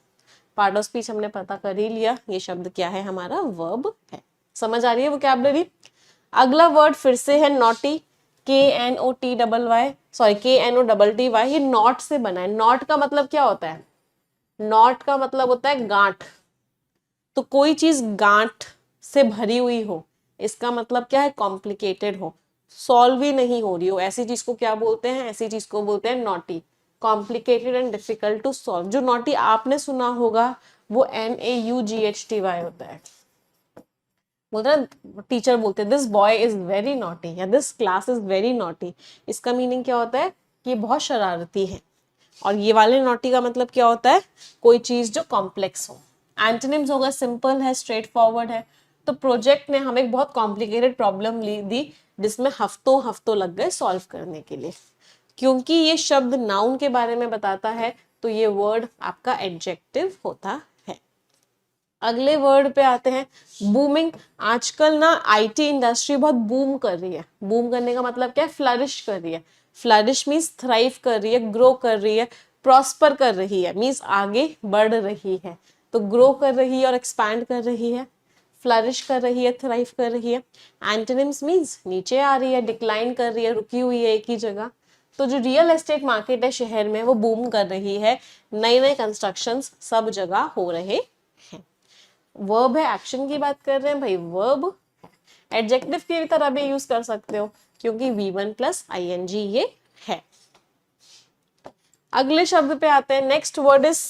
पार्ट ऑफ स्पीच हमने पता कर ही लिया, ये शब्द क्या है? हमारा वर्ब है। समझ आ रही है वोकैबुलरी? अगला वर्ड फिर से है नॉटी। KNOTYY, सॉरी KNOTTY, ये नॉट से बना है। नॉट का मतलब क्या होता है? नॉट का मतलब होता है गांठ। तो कोई चीज गांठ से भरी हुई हो, इसका मतलब क्या है? कॉम्प्लिकेटेड हो, सॉल्व ही नहीं हो रही हो, ऐसी चीज को क्या बोलते हैं? ऐसी चीज को बोलते हैं knotty. Complicated and difficult to solve. जो नॉटी आपने सुना होगा वो NAUGHTY होता है। बोलते हैं, टीचर बोलते हैं this boy is very naughty या this class is very naughty. इसका मीनिंग क्या होता है? कि ये बहुत शरारती है। और ये वाले नॉटी का मतलब क्या होता है? कोई चीज जो कॉम्प्लेक्स हो। एंटोनिम्स होगा सिंपल है, स्ट्रेट फॉरवर्ड है। तो प्रोजेक्ट ने हमें बहुत कॉम्प्लिकेटेड प्रॉब्लम दी, जिसमें हफ्तों हफ्तों लग गए सॉल्व करने के लिए। क्योंकि ये शब्द नाउन के बारे में बताता है, तो ये वर्ड आपका एडजेक्टिव होता है। अगले वर्ड पे आते हैं बूमिंग। आजकल ना IT इंडस्ट्री बहुत बूम कर रही है। बूम करने का मतलब क्या है? फ्लरिश कर रही है। फ्लरिश मीन्स थ्राइव कर रही है, ग्रो कर रही है, प्रॉस्पर कर रही है, मीन्स आगे बढ़ रही है। तो ग्रो कर रही है और एक्सपैंड कर रही है, फ्लरिश कर रही है, थ्राइव कर रही है। एंटोनिम्स मीन्स नीचे आ रही है, डिक्लाइन कर रही है, रुकी हुई है एक ही जगह। तो जो रियल एस्टेट मार्केट है शहर में, वो बूम कर रही है। नए नए कंस्ट्रक्शंस सब जगह हो रहे हैं। वर्ब है, एक्शन की बात कर रहे हैं भाई, वर्ब। एडजेक्टिव की तरह भी यूज कर सकते हो, क्योंकि V1 + ING ये है। अगले शब्द पे आते हैं, नेक्स्ट वर्ड इज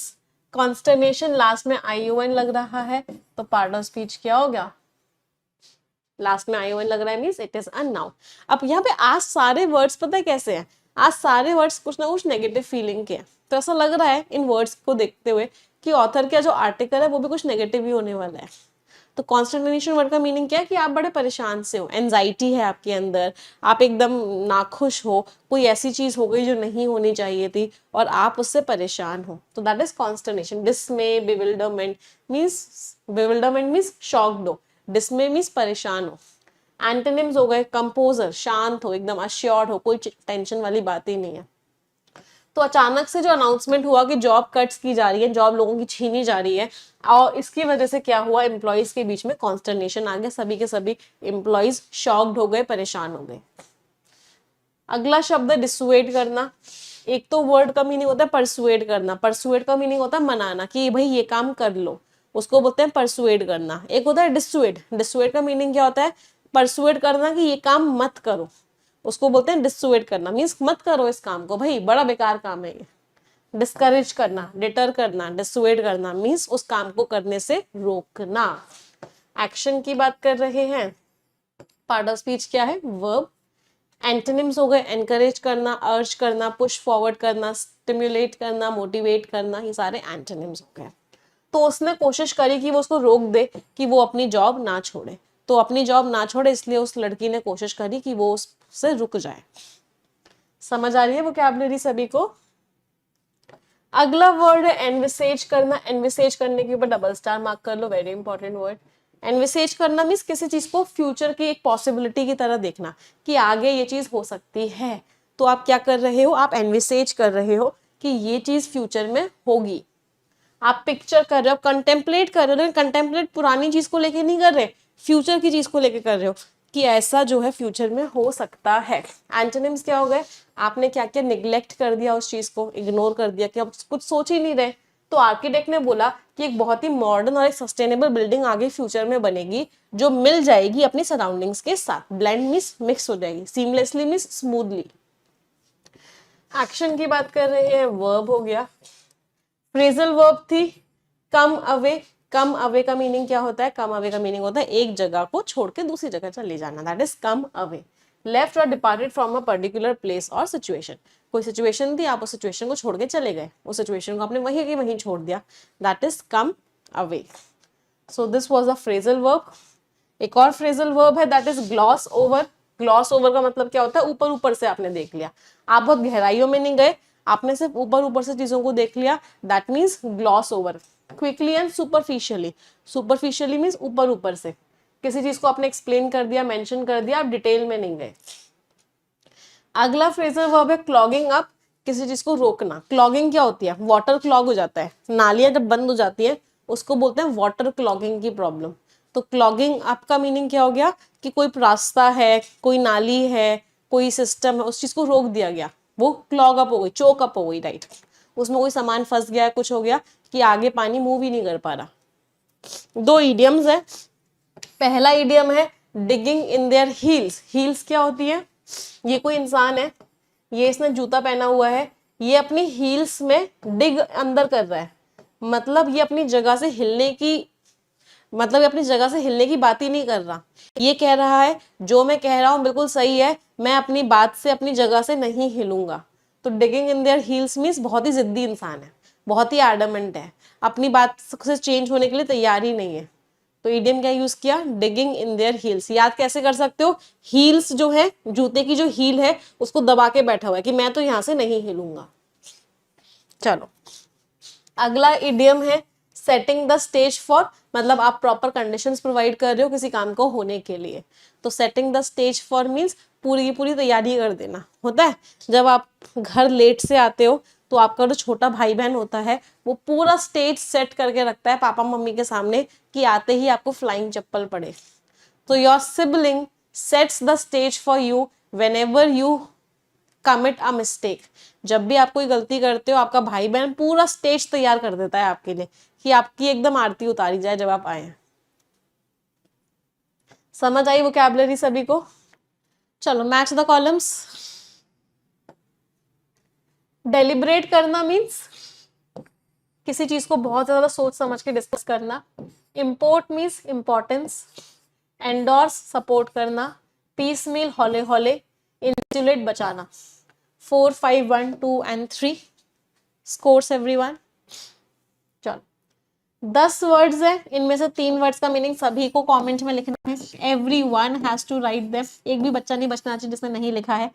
कॉन्स्टर्नेशन। लास्ट में ION लग रहा है, तो पार्ट ऑफ स्पीच क्या हो गया? लास्ट में ION लग रहा है, means it is a noun. अब यहाँ पे आज सारे वर्ड्स पता है कैसे हैं? आज सारे वर्ड्स कुछ ना कुछ नेगेटिव फीलिंग के हैं। तो ऐसा लग रहा है इन वर्ड्स को देखते हुए कि ऑथर का जो आर्टिकल है वो भी कुछ नेगेटिव ही होने वाला है। तो कॉन्स्टर्नेशन वर्ड का मीनिंग क्या है? कि आप बड़े परेशान से हो, एंजाइटी है आपके अंदर, आप एकदम नाखुश हो, कोई ऐसी चीज हो गई जो नहीं होनी चाहिए थी और आप उससे परेशान हो, तो that is consternation. Dismay, bewilderment means shocked हो, डिसमे मीन्स परेशान हो, एंटोनिम्स हो गए कंपोजर, शांत हो, एकदम अश्योर्ड हो, कोई टेंशन वाली बात ही नहीं है। तो अचानक से जो अनाउंसमेंट हुआ कि जॉब कट्स की जा रही है, जॉब लोगों की छीनी जा रही है, और इसकी वजह से क्या हुआ, एम्प्लॉइज के बीच में कॉन्स्टर्नेशन आ गया, सभी के सभी एम्प्लॉइज शॉक्ड हो गए, परेशान हो गए। अगला शब्द है डिसुएड करना। एक तो वर्ड का मीनिंग होता है परसुएड करना, परसुएड का मीनिंग होता है मनाना कि भाई ये काम कर लो, उसको बोलते हैं परसुएड करना। एक होता है डिसुएड, डिसुएड का मीनिंग क्या होता है, परसुएड करना कि ये काम मत करो, उसको बोलते हैं डिसुएड करना, मीन्स मत करो इस काम को, भाई बड़ा बेकार काम है ये। डिस्करेज करना, डिटर करना, डिसुएड करना मीन्स उस काम को करने से रोकना। एक्शन की बात कर रहे हैं, पार्ट ऑफ स्पीच क्या है, वर्ब। एंटोनिम्स हो गए एनकरेज करना, अर्ज करना, पुश फॉरवर्ड करना, स्टिम्युलेट करना, मोटिवेट करना, ये सारे एंटोनिम्स हो गए। तो उसने कोशिश करी कि वो उसको रोक दे कि वो अपनी जॉब ना छोड़े, तो अपनी जॉब ना छोड़े इसलिए उस लड़की ने कोशिश करी कि वो उससे रुक जाए। समझ आ रही है वोकैबुलरी सभी को? अगला वर्ड है एनविसेज करना। एनविसेज करने के ऊपर डबल स्टार मार्क कर लो, वेरी इंपॉर्टेंट वर्ड। एनविसेज करना मीन्स किसी चीज को फ्यूचर की एक पॉसिबिलिटी की तरह देखना कि आगे ये चीज हो सकती है। तो आप क्या कर रहे हो, आप एनविसेज कर रहे हो कि ये चीज फ्यूचर में होगी। आप पिक्चर कर रहे हो, कंटेम्पलेट कर रहे हो, लेकिन कंटेम्पलेट पुरानी चीज को लेके नहीं कर रहे, फ्यूचर की चीज को लेके कर रहे हो कि ऐसा जो है फ्यूचर में हो सकता है। एंटोनिम्स क्या हो गए, आपने क्या क्या निग्लेक्ट कर दिया, उस चीज को इग्नोर कर दिया कि आप कुछ सोच ही नहीं रहे। तो आर्किटेक्ट ने बोला कि एक बहुत ही मॉडर्न और एक सस्टेनेबल बिल्डिंग आगे फ्यूचर में बनेगी जो मिल जाएगी अपनी सराउंडिंग्स के साथ, ब्लेंड मीन्स मिक्स हो जाएगी, सीमलेसली मीन्स स्मूथली। एक्शन की बात कर रहे हैं, वर्ब हो गया। फ्रेजल वर्ब थी कम अवे। कम अवे का मीनिंग क्या होता है, कम अवे का मीनिंग होता है एक जगह को छोड़ के दूसरी जगह चले जाना, that is come away. Left और departed from a particular place और सिचुएशन, कोई सिचुएशन थी, आप उस सिचुएशन को छोड़ के चले गए, उस सिचुएशन को आपने वहीं के वहीं छोड़ दिया, that is come away. So this was a phrasal verb. एक और फ्रेजल वर्ब है that is gloss over. Gloss over का मतलब क्या होता है, ऊपर ऊपर से आपने देख लिया, आप बहुत गहराइयों में नहीं गए, आपने सिर्फ ऊपर ऊपर से चीजों को देख लिया, that means gloss over. Quickly and superficially, superficially means ऊपर ऊपर से, किसी चीज को आपने एक्सप्लेन कर दिया, मेंशन कर दिया, आप डिटेल में नहीं गए। अगला फ्रेजल वर्ब है क्लॉगिंग अप, किसी चीज को रोकना। क्लॉगिंग क्या होती है, वाटर क्लॉग हो जाता है, नालियां जब बंद हो जाती है उसको बोलते हैं वाटर क्लॉगिंग की प्रॉब्लम। तो क्लॉगिंग अप का मीनिंग क्या हो गया कि कोई रास्ता है, कोई नाली है, कोई सिस्टम है, उस चीज को रोक दिया गया, वो क्लॉग अप हो गई, चोक अप हो गई, राइट। उसमें कोई सामान फंस गया है, कुछ हो गया कि आगे पानी मूव ही नहीं कर पा रहा। दो इडियम्स है, पहला इडियम है digging in their heels. Heels क्या होती है, ये कोई इंसान है, ये इसने जूता पहना हुआ है, ये अपनी हील्स में डिग अंदर कर रहा है, मतलब ये अपनी जगह से हिलने की, मतलब ये अपनी जगह से हिलने की बात ही नहीं कर रहा, ये कह रहा है जो मैं कह रहा हूं बिल्कुल सही है, मैं अपनी बात से अपनी जगह से नहीं हिलूंगा। तो digging in their heels means बहुत ही जिद्दी इंसान है, बहुत ही एडमेंट है, अपनी बात से चेंज होने के लिए तैयार ही नहीं है। तो इडियम क्या यूज किया, डिगिंग इन देयर हील्स। याद कैसे कर सकते हो, हील्स जो है, जूते की जो हील है उसको दबा के बैठा हुआ है कि मैं तो यहां से नहीं हिलूंगा। चलो अगला इडियम है सेटिंग द स्टेज फॉर, मतलब आप प्रॉपर कंडीशंस प्रोवाइड कर रहे हो किसी काम को होने के लिए। तो setting the stage for means पूरी की पूरी तैयारी कर देना होता है। जब आप घर लेट से आते हो तो आपका जो छोटा भाई बहन होता है वो पूरा स्टेज सेट करके रखता है पापा मम्मी के सामने कि आते ही आपको फ्लाइंग चप्पल पड़े। तो your sibling sets the stage for you whenever you commit a mistake. जब भी आप कोई गलती करते हो आपका भाई बहन पूरा स्टेज तैयार कर देता है आपके लिए कि आपकी एकदम आरती उतारी जाए जब आप आए। समझ आई वोकैबुलरी सभी को? चलो मैच द कॉलम्स। डेलिब्रेट करना मीन्स किसी चीज को बहुत ज्यादा सोच समझ के डिस्कस करना। Import means importance. Endorse support करना। पीस मील हॉले हॉले। इंसुलेट बचाना। 4, 5, 1, 2 and 3 स्कोर्स एवरीवन। चलो 10 वर्ड्स है, इनमें से 3 वर्ड्स का मीनिंग सभी को कमेंट में लिखना है। Everyone has to write them, एक भी बच्चा नहीं बचना चाहिए जिसने नहीं लिखा है।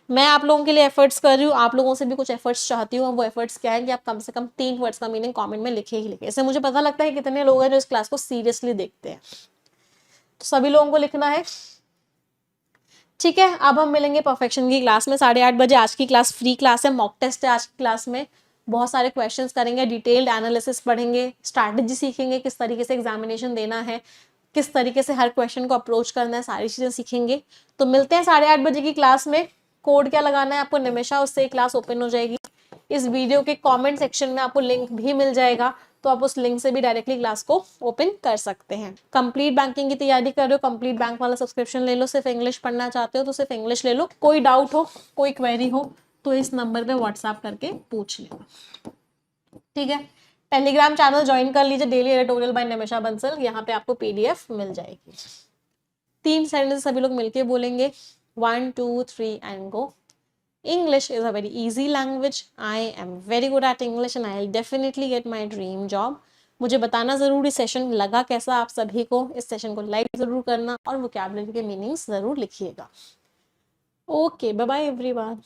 मैं आप लोगों के लिए एफर्ट्स कर रही हूँ, आप लोगों से भी कुछ एफर्ट्स चाहती हूँ। वो एफर्ट्स क्या है कि आप कम से कम 3 वर्ड्स का मीनिंग कमेंट में लिखे ही लिखे। इससे मुझे पता लगता है कितने लोग हैं जो इस क्लास को सीरियसली देखते हैं। तो सभी लोगों को लिखना है ठीक है, अब हम मिलेंगे परफेक्शन की क्लास में 8:30 बजे। आज की क्लास फ्री क्लास है, मॉक टेस्ट है आज की क्लास में। बहुत सारे क्वेश्चंस करेंगे, डिटेल्ड एनालिसिस पढ़ेंगे, स्ट्रैटेजी सीखेंगे, किस तरीके से एग्जामिनेशन देना है, किस तरीके से हर क्वेश्चन को अप्रोच करना है, सारी चीज़ें सीखेंगे। तो मिलते हैं 8:30 बजे की क्लास में। कोड क्या लगाना है आपको, निमिषा, उससे क्लास ओपन हो जाएगी। इस वीडियो के कमेंट सेक्शन में आपको लिंक भी मिल जाएगा, तो आप उस लिंक से भी डायरेक्टली क्लास को ओपन कर सकते हैं। कंप्लीट बैंकिंग की तैयारी कर रहे हो, कंप्लीट बैंक वाला सब्सक्रिप्शन ले लो। सिर्फ इंग्लिश पढ़ना चाहते हो तो सिर्फ इंग्लिश ले लो। कोई डाउट हो, कोई क्वेरी हो तो इस नंबर पे व्हाट्सएप करके पूछ लेना, ठीक है। टेलीग्राम चैनल ज्वाइन कर लीजिए, daily editorial by Nimisha Bansal, यहाँ पे आपको पीडीएफ मिल जाएगी। 3 सेंटेंस सभी लोग मिलके बोलेंगे, 1 2 3 and go. English is a very easy language. I am very good at English and I'll definitely get my dream job. मुझे बताना ज़रूर इस सेशन लगा कैसा आप सभी को। इस सेशन को लाइक ज़रूर करना और वोकैबुलरी के मीनिंग्स ज़रूर लिखिएगा। Okay, bye bye everyone.